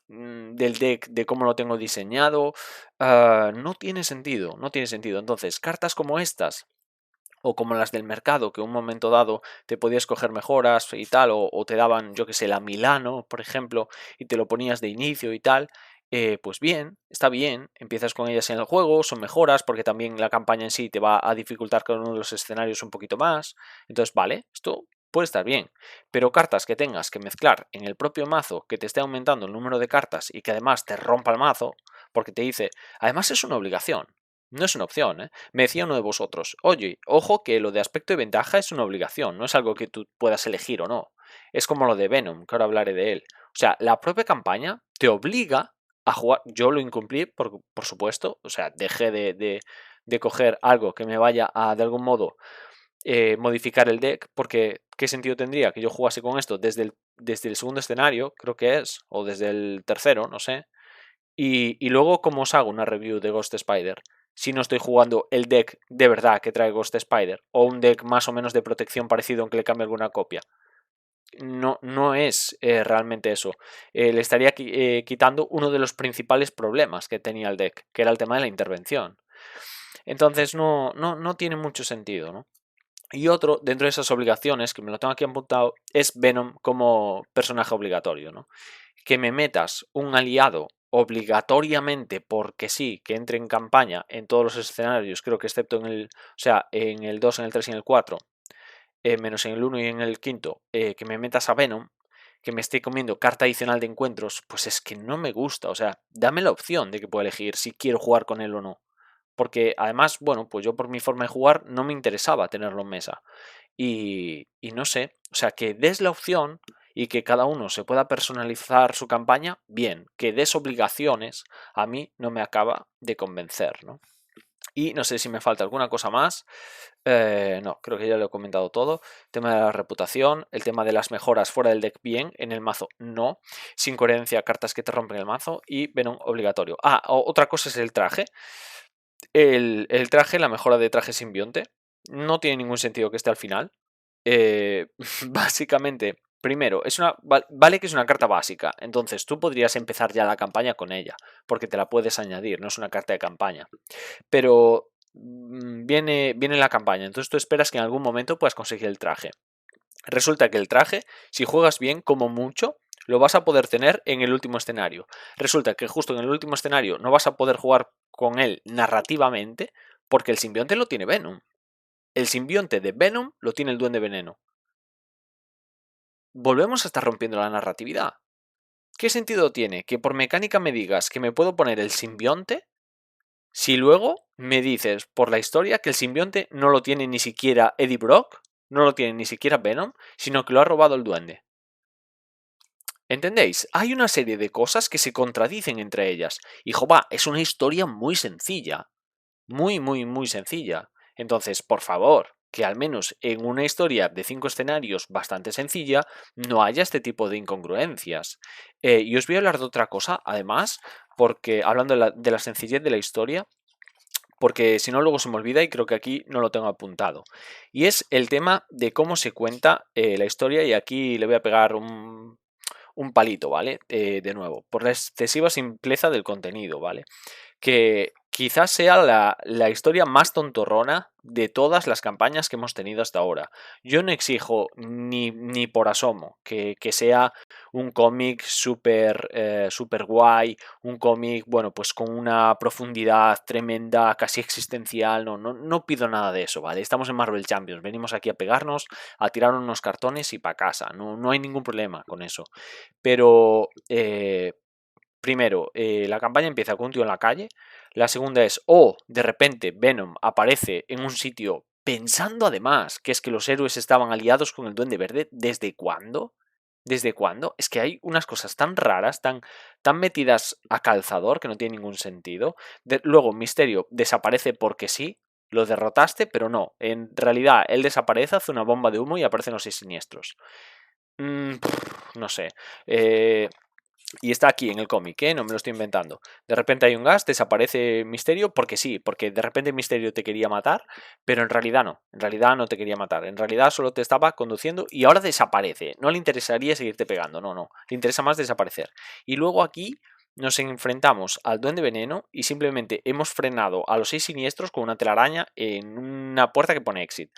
deck, de cómo lo tengo diseñado? No tiene sentido, no tiene sentido. Entonces, cartas como estas, o como las del mercado, que en un momento dado te podías coger mejoras y tal, o te daban, yo que sé, la Milano, por ejemplo, y te lo ponías de inicio y tal, pues bien, está bien, empiezas con ellas en el juego, son mejoras, porque también la campaña en sí te va a dificultar cada uno de los escenarios un poquito más, entonces vale, esto puede estar bien, pero cartas que tengas que mezclar en el propio mazo, que te esté aumentando el número de cartas y que además te rompa el mazo, porque te dice, además es una obligación, no es una opción, ¿eh? Me decía uno de vosotros, oye, ojo que lo de aspecto y ventaja es una obligación, no es algo que tú puedas elegir o no. Es como lo de Venom, que ahora hablaré de él. O sea, la propia campaña te obliga a jugar. Yo lo incumplí, por supuesto. O sea, dejé de coger algo que me vaya a, de algún modo, modificar el deck, porque ¿qué sentido tendría que yo jugase con esto desde el segundo escenario, creo que es, o desde el tercero, no sé, y luego, ¿cómo os hago una review de Ghost Spider? Si no estoy jugando el deck de verdad que trae Ghost Spider, o un deck más o menos de protección parecido aunque le cambie alguna copia. No es realmente eso. Le estaría quitando uno de los principales problemas que tenía el deck, que era el tema de la intervención. Entonces no tiene mucho sentido, ¿no? Y otro, dentro de esas obligaciones, que me lo tengo aquí apuntado, es Venom como personaje obligatorio, ¿no? Que me metas un aliado obligatoriamente porque sí, que entre en campaña en todos los escenarios, creo que excepto en el 2, en el 3 y en el 4, menos en el 1 y en el quinto, que me metas a Venom, que me esté comiendo carta adicional de encuentros, pues es que no me gusta. O sea, dame la opción de que pueda elegir si quiero jugar con él o no. Porque además, bueno, pues yo por mi forma de jugar no me interesaba tenerlo en mesa. Y no sé, o sea, que des la opción y que cada uno se pueda personalizar su campaña, bien, que des obligaciones, a mí no me acaba de convencer, ¿no? Y no sé si me falta alguna cosa más. No, creo que ya lo he comentado todo. El tema de la reputación, el tema de las mejoras fuera del deck bien, en el mazo no. Sin coherencia, cartas que te rompen el mazo y Venom obligatorio. Otra cosa es el traje. El traje, la mejora de traje simbionte, no tiene ningún sentido que esté al final. Básicamente, primero, vale que es una carta básica, entonces tú podrías empezar ya la campaña con ella, porque te la puedes añadir, no es una carta de campaña. Pero viene la campaña, entonces tú esperas que en algún momento puedas conseguir el traje. Resulta que el traje, si juegas bien, como mucho, lo vas a poder tener en el último escenario. Resulta que justo en el último escenario no vas a poder jugar con él narrativamente porque el simbionte lo tiene Venom. El simbionte de Venom lo tiene el Duende Veneno. Volvemos a estar rompiendo la narratividad. ¿Qué sentido tiene que por mecánica me digas que me puedo poner el simbionte si luego me dices por la historia que el simbionte no lo tiene ni siquiera Eddie Brock, no lo tiene ni siquiera Venom, sino que lo ha robado el duende? ¿Entendéis? Hay una serie de cosas que se contradicen entre ellas. Y va, es una historia muy sencilla. Muy sencilla. Entonces, por favor, que al menos en una historia de 5 escenarios bastante sencilla, no haya este tipo de incongruencias. Y os voy a hablar de otra cosa, además, porque hablando de la sencillez de la historia, porque si no luego se me olvida y creo que aquí no lo tengo apuntado. Y es el tema de cómo se cuenta la historia y aquí le voy a pegar un palito, ¿vale? De nuevo, por la excesiva simpleza del contenido, ¿vale? que quizás sea la historia más tontorrona de todas las campañas que hemos tenido hasta ahora. Yo no exijo ni por asomo que sea un cómic súper guay, un cómic, bueno, pues con una profundidad tremenda, casi existencial, no pido nada de eso, ¿vale? Estamos en Marvel Champions, venimos aquí a pegarnos, a tirar unos cartones y para casa, no hay ningún problema con eso. Pero primero, la campaña empieza con un tío en la calle. La segunda es, de repente Venom aparece en un sitio pensando además que es que los héroes estaban aliados con el Duende Verde. ¿Desde cuándo? ¿Desde cuándo? Es que hay unas cosas tan raras, tan metidas a calzador que no tiene ningún sentido. Luego, Misterio desaparece porque sí. Lo derrotaste, pero no. En realidad, él desaparece, hace una bomba de humo y aparecen los 6 Siniestros. No sé. Y está aquí en el cómic, ¿eh? No me lo estoy inventando. De repente hay un gas, desaparece Misterio porque sí, porque de repente Misterio te quería matar, pero en realidad no te quería matar. En realidad solo te estaba conduciendo y ahora desaparece. No le interesaría seguirte pegando, no. Le interesa más desaparecer. Y luego aquí nos enfrentamos al Duende Veneno y simplemente hemos frenado a los 6 Siniestros con una telaraña en una puerta que pone exit.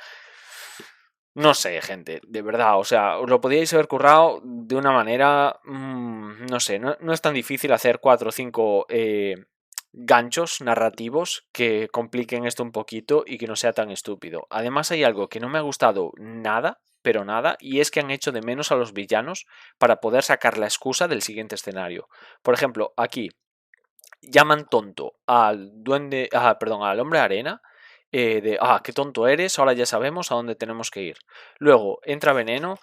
No sé, gente, de verdad, o sea, os lo podíais haber currado de una manera, no sé, no es tan difícil hacer 4 o 5 ganchos narrativos que compliquen esto un poquito y que no sea tan estúpido. Además hay algo que no me ha gustado nada, pero nada, y es que han hecho de menos a los villanos para poder sacar la excusa del siguiente escenario. Por ejemplo, aquí llaman tonto al duende, perdón, al hombre arena, qué tonto eres, ahora ya sabemos a dónde tenemos que ir. Luego entra Veneno,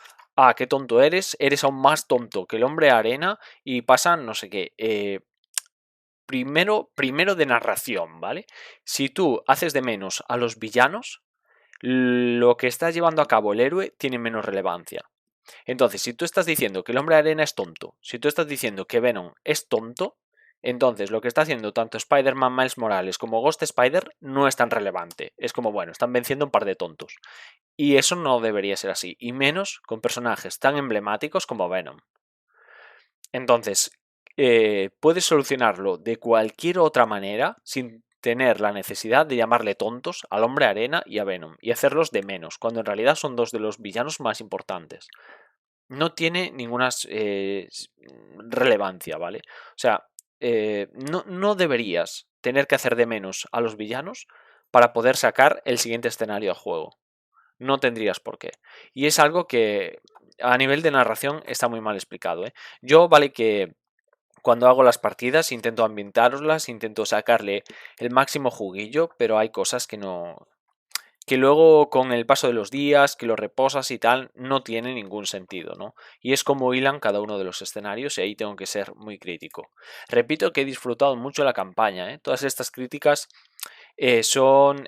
qué tonto eres aún más tonto que el hombre arena y pasan no sé qué. Primero de narración, ¿vale? Si tú haces de menos a los villanos, lo que está llevando a cabo el héroe tiene menos relevancia. Entonces, si tú estás diciendo que el hombre arena es tonto, si tú estás diciendo que Venom es tonto, entonces lo que está haciendo tanto Spider-Man Miles Morales como Ghost Spider no es tan relevante. Es como, bueno, están venciendo un par de tontos. Y eso no debería ser así, y menos con personajes tan emblemáticos como Venom. Entonces, puedes solucionarlo de cualquier otra manera sin tener la necesidad de llamarle tontos al hombre arena y a Venom y hacerlos de menos, cuando en realidad son dos de los villanos más importantes. No tiene ninguna relevancia, ¿vale? O sea, no deberías tener que hacer de menos a los villanos para poder sacar el siguiente escenario a juego. No tendrías por qué. Y es algo que a nivel de narración está muy mal explicado, ¿eh? Yo, vale que cuando hago las partidas intento ambientaroslas, intento sacarle el máximo juguillo, pero hay cosas que luego con el paso de los días, que lo reposas y tal, no tiene ningún sentido, ¿no? Y es como hilan cada uno de los escenarios y ahí tengo que ser muy crítico. Repito que he disfrutado mucho la campaña, ¿eh? Todas estas críticas son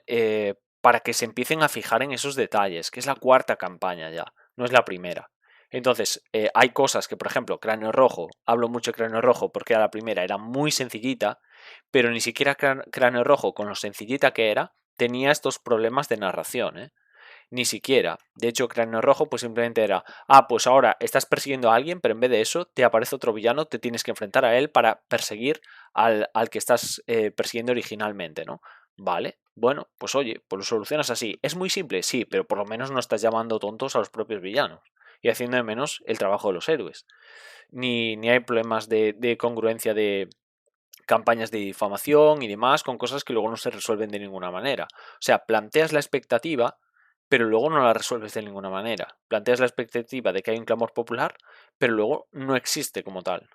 para que se empiecen a fijar en esos detalles, que es la cuarta campaña ya, no es la primera. Entonces, hay cosas que, por ejemplo, Cráneo Rojo, hablo mucho de Cráneo Rojo porque era la primera, era muy sencillita, pero ni siquiera Cráneo Rojo, con lo sencillita que era, tenía estos problemas de narración, ¿eh? Ni siquiera. De hecho, Cráneo Rojo pues simplemente era, pues ahora estás persiguiendo a alguien, pero en vez de eso te aparece otro villano, te tienes que enfrentar a él para perseguir al que estás persiguiendo originalmente, ¿no? Vale, bueno, pues oye, pues lo solucionas así. ¿Es muy simple? Sí, pero por lo menos no estás llamando tontos a los propios villanos y haciendo de menos el trabajo de los héroes. Ni hay problemas de congruencia de campañas de difamación y demás con cosas que luego no se resuelven de ninguna manera. O sea, planteas la expectativa, pero luego no la resuelves de ninguna manera. Planteas la expectativa de que hay un clamor popular, pero luego no existe como tal.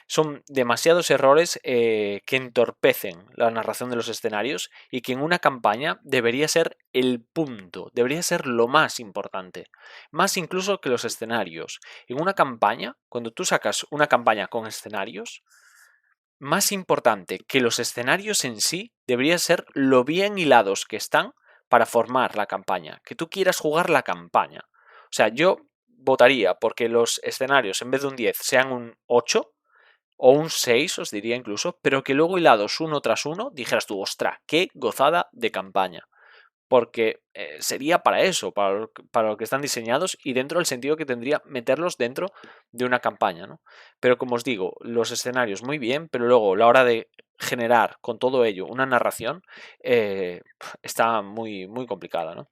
Son demasiados errores que entorpecen la narración de los escenarios y que en una campaña debería ser el punto, debería ser lo más importante, más incluso que los escenarios. En una campaña, cuando tú sacas una campaña con escenarios, más importante que los escenarios en sí debería ser lo bien hilados que están para formar la campaña, que tú quieras jugar la campaña. O sea, yo votaría porque los escenarios en vez de un 10 sean un 8 o un 6, os diría incluso, pero que luego hilados uno tras uno dijeras tú, ostra, qué gozada de campaña. porque sería para eso, para lo que están diseñados y dentro del sentido que tendría meterlos dentro de una campaña, ¿no? Pero como os digo, los escenarios muy bien, pero luego la hora de generar con todo ello una narración está muy, muy complicada, ¿no?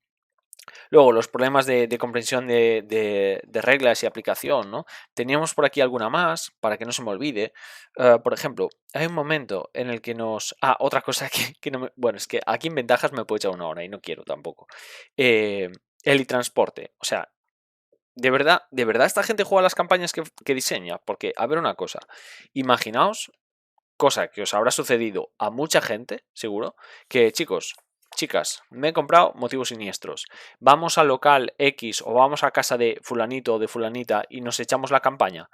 Luego, los problemas de comprensión de reglas y aplicación, ¿no? Teníamos por aquí alguna más, para que no se me olvide. Por ejemplo, hay un momento en el que nos... Ah, otra cosa que no me... Bueno, es que aquí en ventajas me puedo echar una hora y no quiero tampoco. El e-transporte. O sea, de verdad esta gente juega las campañas que diseña? Porque, a ver una cosa. Imaginaos cosa que os habrá sucedido a mucha gente, seguro, que chicos, chicas, me he comprado motivos siniestros. Vamos al local X o vamos a casa de fulanito o de fulanita y nos echamos la campaña.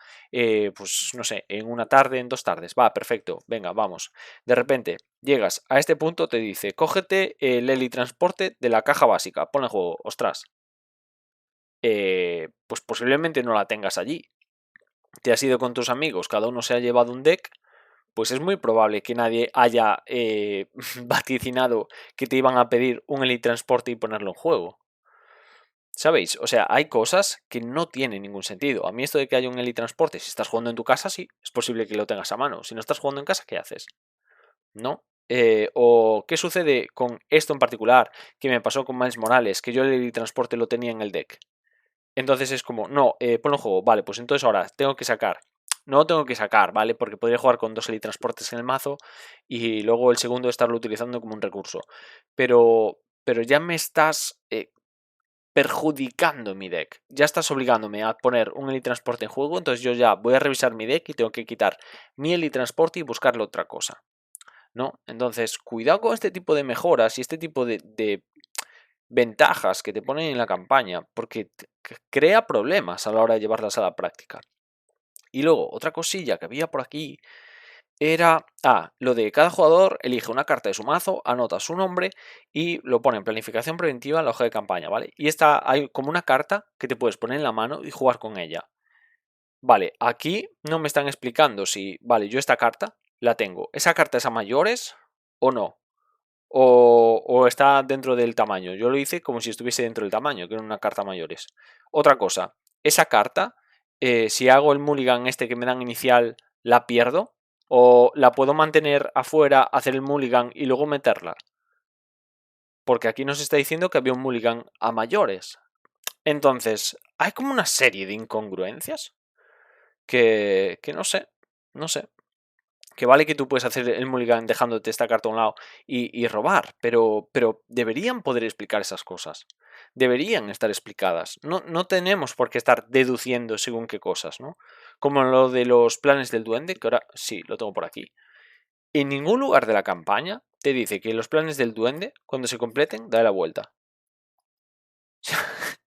Pues no sé, en una tarde, en 2 tardes. Va, perfecto, venga, vamos. De repente llegas a este punto, te dice, cógete el helitransporte de la caja básica, ponle juego, ostras. Pues posiblemente no la tengas allí. Te has ido con tus amigos, cada uno se ha llevado un deck, pues es muy probable que nadie haya vaticinado que te iban a pedir un helitransporte y ponerlo en juego. ¿Sabéis? O sea, hay cosas que no tienen ningún sentido. A mí esto de que haya un helitransporte, si estás jugando en tu casa, sí, es posible que lo tengas a mano. Si no estás jugando en casa, ¿qué haces? ¿No? ¿O qué sucede con esto en particular que me pasó con Miles Morales, que yo el helitransporte lo tenía en el deck? Entonces es como, no, ponlo en juego, vale, pues entonces ahora tengo que sacar. No lo tengo que sacar, ¿vale? Porque podría jugar con 2 helitransportes en el mazo y luego el segundo estarlo utilizando como un recurso. Pero ya me estás perjudicando mi deck. Ya estás obligándome a poner un helitransporte en juego, entonces yo ya voy a revisar mi deck y tengo que quitar mi helitransporte y buscarle otra cosa, ¿no? Entonces, cuidado con este tipo de mejoras y este tipo de ventajas que te ponen en la campaña, porque crea problemas a la hora de llevarlas a la práctica. Y luego, otra cosilla que había por aquí era, lo de cada jugador elige una carta de su mazo, anota su nombre y lo pone en planificación preventiva en la hoja de campaña, ¿vale? Y esta hay como una carta que te puedes poner en la mano y jugar con ella. Vale, aquí no me están explicando si, vale, yo esta carta la tengo. ¿Esa carta es a mayores o no? O está dentro del tamaño. Yo lo hice como si estuviese dentro del tamaño, que era una carta mayores. Otra cosa, esa carta, si hago el mulligan este que me dan inicial, ¿la pierdo? ¿O la puedo mantener afuera, hacer el mulligan y luego meterla? Porque aquí nos está diciendo que había un mulligan a mayores. Entonces, hay como una serie de incongruencias que no sé, no sé. Que vale que tú puedes hacer el mulligan dejándote esta carta a un lado y robar, pero deberían poder explicar esas cosas. Deberían estar explicadas. No tenemos por qué estar deduciendo según qué cosas, ¿no? Como lo de los planes del duende, que ahora sí, lo tengo por aquí. En ningún lugar de la campaña te dice que los planes del duende, cuando se completen, da la vuelta.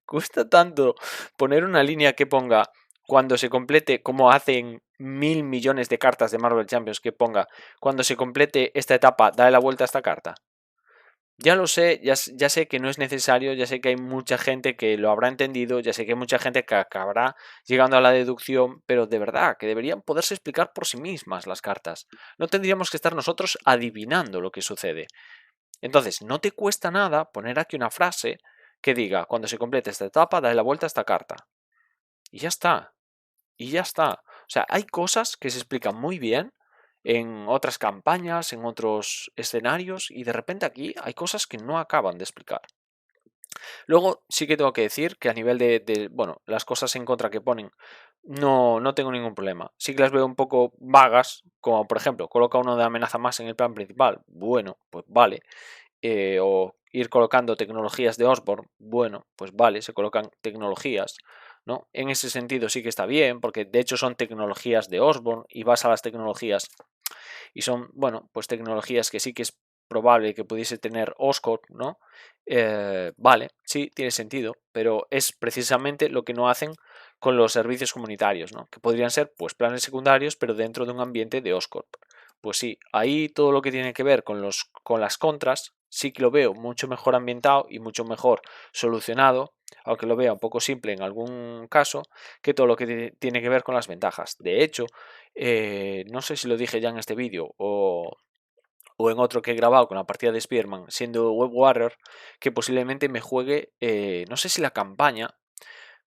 Cuesta tanto poner una línea que ponga cuando se complete, como hacen 1000 millones de cartas de Marvel Champions, que ponga cuando se complete esta etapa, dale la vuelta a esta carta. Ya lo sé, ya sé que no es necesario, ya sé que hay mucha gente que lo habrá entendido, ya sé que hay mucha gente que acabará llegando a la deducción, pero de verdad que deberían poderse explicar por sí mismas las cartas. No tendríamos que estar nosotros adivinando lo que sucede. Entonces, no te cuesta nada poner aquí una frase que diga, cuando se complete esta etapa, dale la vuelta a esta carta. Y ya está. Y ya está. O sea, hay cosas que se explican muy bien en otras campañas, en otros escenarios, y de repente aquí hay cosas que no acaban de explicar. Luego sí que tengo que decir que a nivel bueno, las cosas en contra que ponen, no tengo ningún problema. Sí que las veo un poco vagas, como por ejemplo, coloca uno de amenaza más en el plan principal. Bueno, pues vale. O ir colocando tecnologías de Osborne, bueno, pues vale, se colocan tecnologías, ¿no? En ese sentido sí que está bien, porque de hecho son tecnologías de Osborne y vas a las tecnologías y son, bueno, pues tecnologías que sí que es probable que pudiese tener Oscorp, ¿no? Vale, sí, tiene sentido, pero es precisamente lo que no hacen con los servicios comunitarios, ¿no? Que podrían ser, pues, planes secundarios, pero dentro de un ambiente de Oscorp. Pues sí, ahí todo lo que tiene que ver con las contras, sí que lo veo mucho mejor ambientado y mucho mejor solucionado, aunque lo vea un poco simple en algún caso, que todo lo que tiene que ver con las ventajas. De hecho, no sé si lo dije ya en este vídeo o en otro que he grabado con la partida de Spearman siendo Web Warrior, que posiblemente me juegue, no sé si la campaña,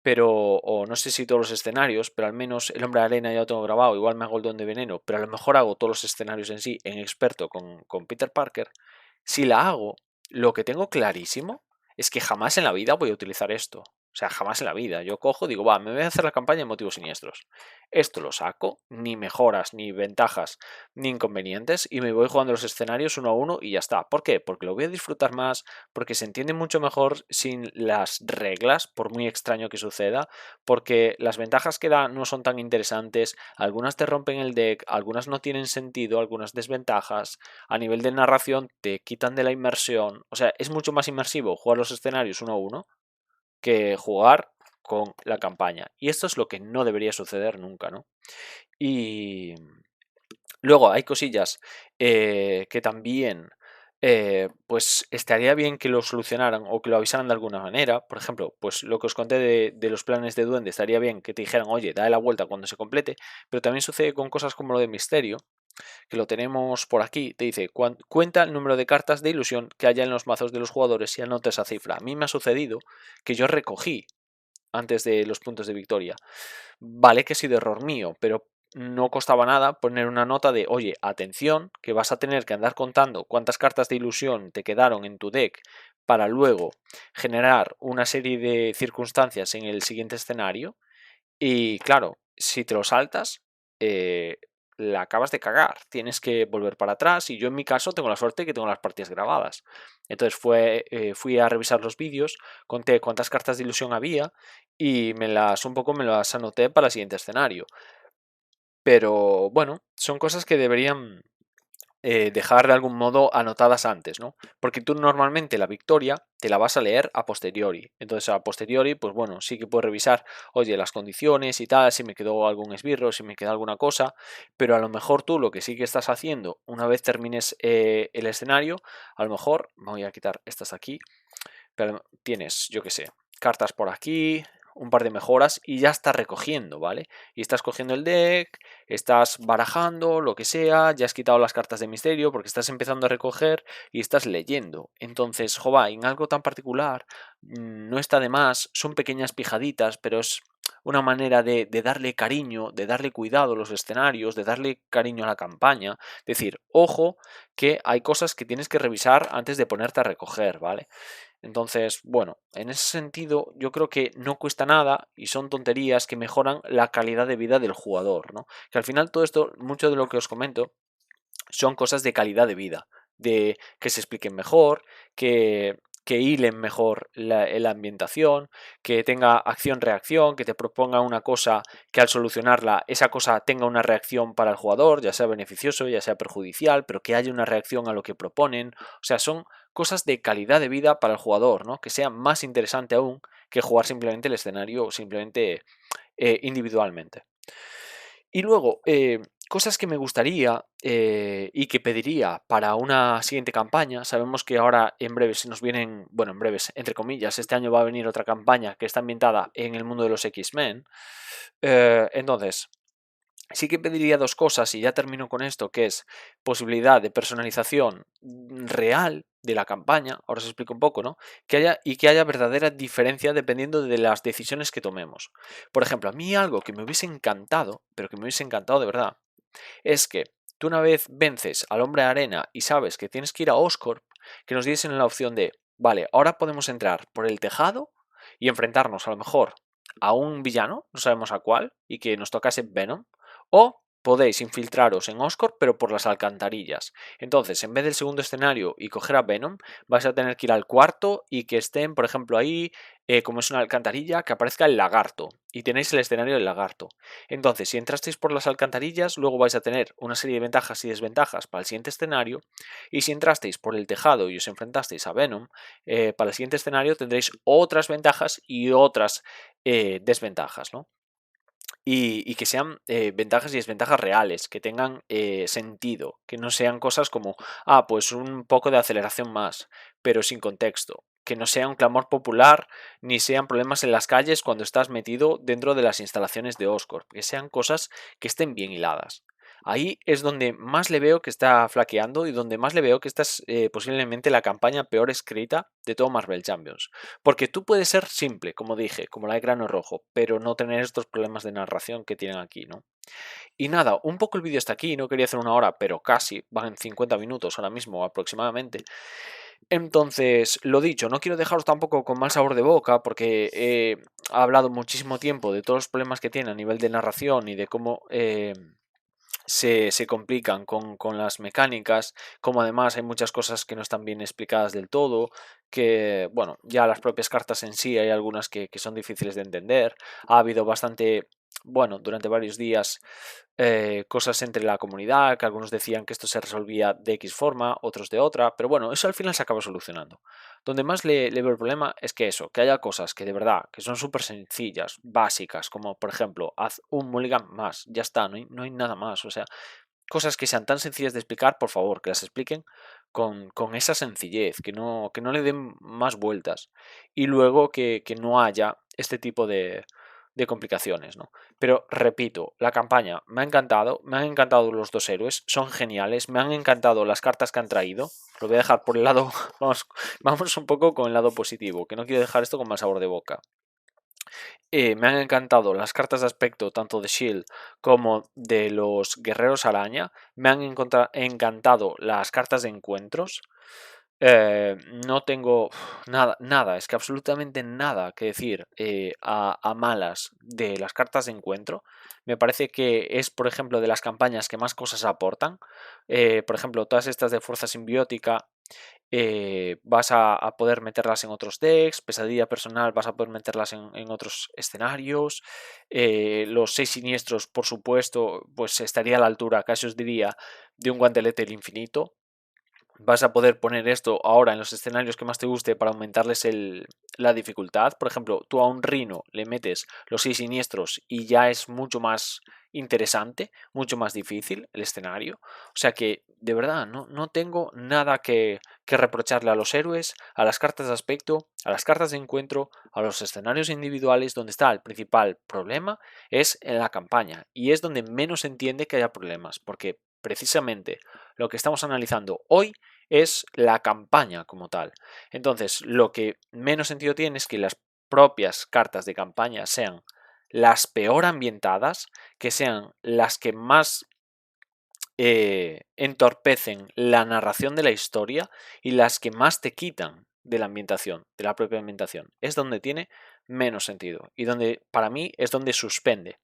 pero, o no sé si todos los escenarios, pero al menos el Hombre de Arena ya lo tengo grabado, igual me hago el Don de Veneno, pero a lo mejor hago todos los escenarios en sí en experto con Peter Parker. Si la hago, lo que tengo clarísimo es que jamás en la vida voy a utilizar esto. O sea, jamás en la vida. Yo cojo, digo, va, me voy a hacer la campaña de motivos siniestros. Esto lo saco, ni mejoras, ni ventajas, ni inconvenientes, y me voy jugando los escenarios uno a uno y ya está. ¿Por qué? Porque lo voy a disfrutar más, porque se entiende mucho mejor sin las reglas, por muy extraño que suceda, porque las ventajas que da no son tan interesantes, algunas te rompen el deck, algunas no tienen sentido, algunas desventajas, a nivel de narración te quitan de la inmersión, o sea, es mucho más inmersivo jugar los escenarios uno a uno que jugar con la campaña. Y esto es lo que no debería suceder nunca, ¿no? Y luego hay cosillas que también pues estaría bien que lo solucionaran o que lo avisaran de alguna manera. Por ejemplo, pues lo que os conté de los planes de duende, estaría bien que te dijeran, oye, dale la vuelta cuando se complete, pero también sucede con cosas como lo de misterio, que lo tenemos por aquí. Te dice, cuenta el número de cartas de ilusión que haya en los mazos de los jugadores y anota esa cifra. A mí me ha sucedido que yo recogí antes de los puntos de victoria. Vale que ha sido error mío, pero no costaba nada poner una nota de, oye, atención, que vas a tener que andar contando cuántas cartas de ilusión te quedaron en tu deck para luego generar una serie de circunstancias en el siguiente escenario. Y claro, si te lo saltas, la acabas de cagar. Tienes que volver para atrás. Y yo en mi caso tengo la suerte que tengo las partidas grabadas. Entonces fui a revisar los vídeos, conté cuántas cartas de ilusión había y me las anoté para el siguiente escenario. Pero bueno, son cosas que deberían dejar de algún modo anotadas antes, ¿no? Porque tú normalmente la victoria te la vas a leer a posteriori. Entonces a posteriori, pues bueno, sí que puedes revisar, oye, las condiciones y tal, si me quedó algún esbirro, si me queda alguna cosa, pero a lo mejor tú lo que sí que estás haciendo, una vez termines el escenario, a lo mejor, me voy a quitar estas aquí, pero tienes, yo qué sé, cartas por aquí, un par de mejoras y ya estás recogiendo, ¿vale? Y estás cogiendo el deck, estás barajando, lo que sea, ya has quitado las cartas de misterio porque estás empezando a recoger y estás leyendo. Entonces, jova, en algo tan particular no está de más, son pequeñas pijaditas, pero es una manera de darle cariño, de darle cuidado a los escenarios, de darle cariño a la campaña. Decir, ojo, que hay cosas que tienes que revisar antes de ponerte a recoger, ¿vale? Entonces, bueno, en ese sentido yo creo que no cuesta nada y son tonterías que mejoran la calidad de vida del jugador, ¿no? Que al final todo esto, mucho de lo que os comento, son cosas de calidad de vida, de que se expliquen mejor, que hilen mejor la ambientación, que tenga acción-reacción, que te proponga una cosa que al solucionarla, esa cosa tenga una reacción para el jugador, ya sea beneficioso, ya sea perjudicial, pero que haya una reacción a lo que proponen. O sea, son cosas de calidad de vida para el jugador, ¿no? Que sea más interesante aún que jugar simplemente el escenario o simplemente individualmente. Y luego, cosas que me gustaría y que pediría para una siguiente campaña. Sabemos que ahora en breves nos vienen, bueno, en breves, entre comillas, este año va a venir otra campaña que está ambientada en el mundo de los X-Men. Entonces, sí que pediría dos cosas y ya termino con esto, que es posibilidad de personalización real de la campaña, ahora os explico un poco, ¿no? Que haya verdadera diferencia dependiendo de las decisiones que tomemos. Por ejemplo, a mí algo que me hubiese encantado, pero que me hubiese encantado de verdad, es que tú una vez vences al Hombre de Arena y sabes que tienes que ir a Oscorp, que nos diesen la opción de, vale, ahora podemos entrar por el tejado y enfrentarnos a lo mejor a un villano, no sabemos a cuál, y que nos tocase Venom, o podéis infiltraros en Oscorp pero por las alcantarillas. Entonces, en vez del segundo escenario y coger a Venom, vais a tener que ir al cuarto y que estén, por ejemplo, ahí, como es una alcantarilla, que aparezca el lagarto y tenéis el escenario del lagarto. Entonces, si entrasteis por las alcantarillas, luego vais a tener una serie de ventajas y desventajas para el siguiente escenario, y si entrasteis por el tejado y os enfrentasteis a Venom, para el siguiente escenario tendréis otras ventajas y otras desventajas, ¿no? Y que sean ventajas y desventajas reales, que tengan sentido, que no sean cosas como, ah, pues un poco de aceleración más, pero sin contexto, que no sea un clamor popular, ni sean problemas en las calles cuando estás metido dentro de las instalaciones de Oscorp, que sean cosas que estén bien hiladas. Ahí es donde más le veo que está flaqueando y donde más le veo que esta es posiblemente la campaña peor escrita de todo Marvel Champions. Porque tú puedes ser simple, como dije, como la de Grano Rojo, pero no tener estos problemas de narración que tienen aquí, ¿no? Y nada, un poco el vídeo está aquí, no quería hacer una hora, pero casi, van en 50 minutos ahora mismo aproximadamente. Entonces, lo dicho, no quiero dejaros tampoco con mal sabor de boca porque he hablado muchísimo tiempo de todos los problemas que tiene a nivel de narración y de cómo se complican con las mecánicas, como además hay muchas cosas que no están bien explicadas del todo, que, bueno, ya las propias cartas en sí hay algunas que son difíciles de entender. Ha habido bastante, bueno, durante varios días cosas entre la comunidad, que algunos decían que esto se resolvía de X forma, otros de otra, pero bueno, eso al final se acaba solucionando. Donde más le veo el problema es que eso, que haya cosas que de verdad, que son súper sencillas, básicas, como por ejemplo, haz un mulligan más, ya está, no hay nada más, o sea, cosas que sean tan sencillas de explicar, por favor, que las expliquen con esa sencillez, que no le den más vueltas. Y luego que no haya este tipo de complicaciones, ¿no? Pero repito, la campaña me han encantado los dos héroes, son geniales, me han encantado las cartas que han traído. Lo voy a dejar por el lado, vamos un poco con el lado positivo, que no quiero dejar esto con mal sabor de boca. Me han encantado las cartas de aspecto tanto de Shield como de los Guerreros Araña. Me han encantado las cartas de encuentros. No tengo nada, es que absolutamente nada que decir a malas de las cartas de encuentro. Me parece que es, por ejemplo, de las campañas que más cosas aportan. Por ejemplo, todas estas de fuerza simbiótica vas a poder meterlas en otros decks, pesadilla personal vas a poder meterlas en otros escenarios, los 6 siniestros por supuesto pues estaría a la altura, casi os diría, de un guantelete del infinito. Vas a poder poner esto ahora en los escenarios que más te guste para aumentarles la dificultad. Por ejemplo, tú a un Rhino le metes los 6 siniestros y ya es mucho más interesante, mucho más difícil el escenario. O sea que, de verdad, no tengo nada que reprocharle a los héroes, a las cartas de aspecto, a las cartas de encuentro, a los escenarios individuales. Donde está el principal problema es en la campaña y es donde menos se entiende que haya problemas, porque precisamente lo que estamos analizando hoy es la campaña como tal. Entonces, lo que menos sentido tiene es que las propias cartas de campaña sean las peor ambientadas, que sean las que más entorpecen la narración de la historia y las que más te quitan de la ambientación, de la propia ambientación. Es donde tiene menos sentido y donde para mí es donde suspende.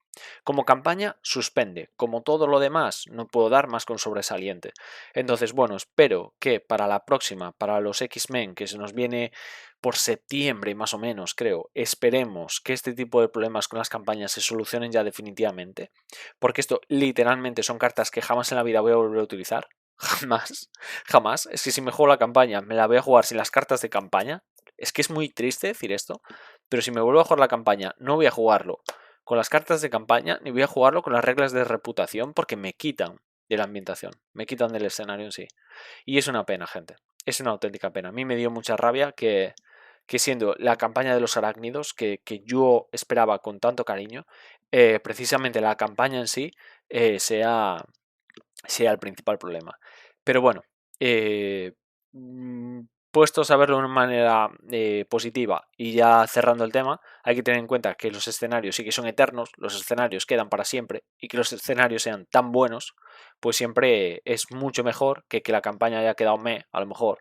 Como campaña suspende, como todo lo demás no puedo dar más con sobresaliente. Entonces, bueno, espero que para la próxima, para los X-Men que se nos viene por septiembre más o menos, creo, esperemos que este tipo de problemas con las campañas se solucionen ya definitivamente, porque esto literalmente son cartas que jamás en la vida voy a volver a utilizar. Jamás, jamás. Es que si me juego la campaña, me la voy a jugar sin las cartas de campaña. Es que es muy triste decir esto, pero si me vuelvo a jugar la campaña, no voy a jugarlo con las cartas de campaña, ni voy a jugarlo con las reglas de reputación, porque me quitan de la ambientación, me quitan del escenario en sí. Y es una pena, gente. Es una auténtica pena. A mí me dio mucha rabia que siendo la campaña de los arácnidos, que yo esperaba con tanto cariño, precisamente la campaña en sí sea el principal problema. Pero bueno, eh, puestos a verlo de una manera positiva y ya cerrando el tema, hay que tener en cuenta que los escenarios sí que son eternos, los escenarios quedan para siempre y que los escenarios sean tan buenos, pues siempre es mucho mejor que la campaña haya quedado a lo mejor.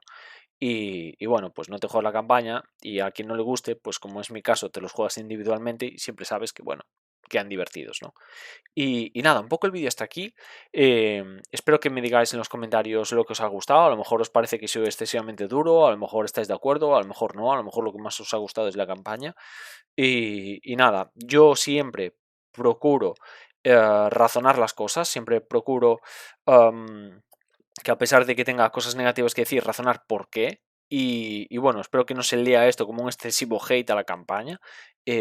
Y bueno, pues no te juegas la campaña y a quien no le guste, pues como es mi caso, te los juegas individualmente y siempre sabes que, bueno, quedan divertidos, ¿no? Y nada, un poco el vídeo hasta aquí. Espero que me digáis en los comentarios lo que os ha gustado. A lo mejor os parece que soy excesivamente duro, a lo mejor estáis de acuerdo, a lo mejor no, a lo mejor lo que más os ha gustado es la campaña. Y nada, yo siempre procuro razonar las cosas, siempre procuro que a pesar de que tenga cosas negativas que decir, razonar por qué. Y bueno, espero que no se lea esto como un excesivo hate a la campaña,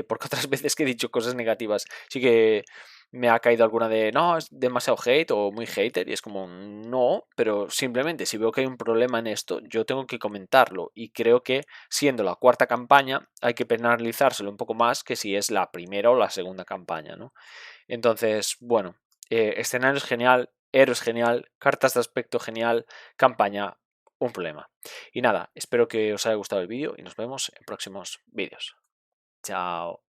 porque otras veces que he dicho cosas negativas sí que me ha caído alguna de no, es demasiado hate o muy hater, y es como no, pero simplemente si veo que hay un problema en esto, yo tengo que comentarlo. Y creo que siendo la cuarta campaña hay que penalizárselo un poco más que si es la primera o la segunda campaña, ¿no? Entonces, bueno, escenario es genial, héroes genial, cartas de aspecto genial, campaña, un problema. Y nada, espero que os haya gustado el vídeo y nos vemos en próximos vídeos. Chao.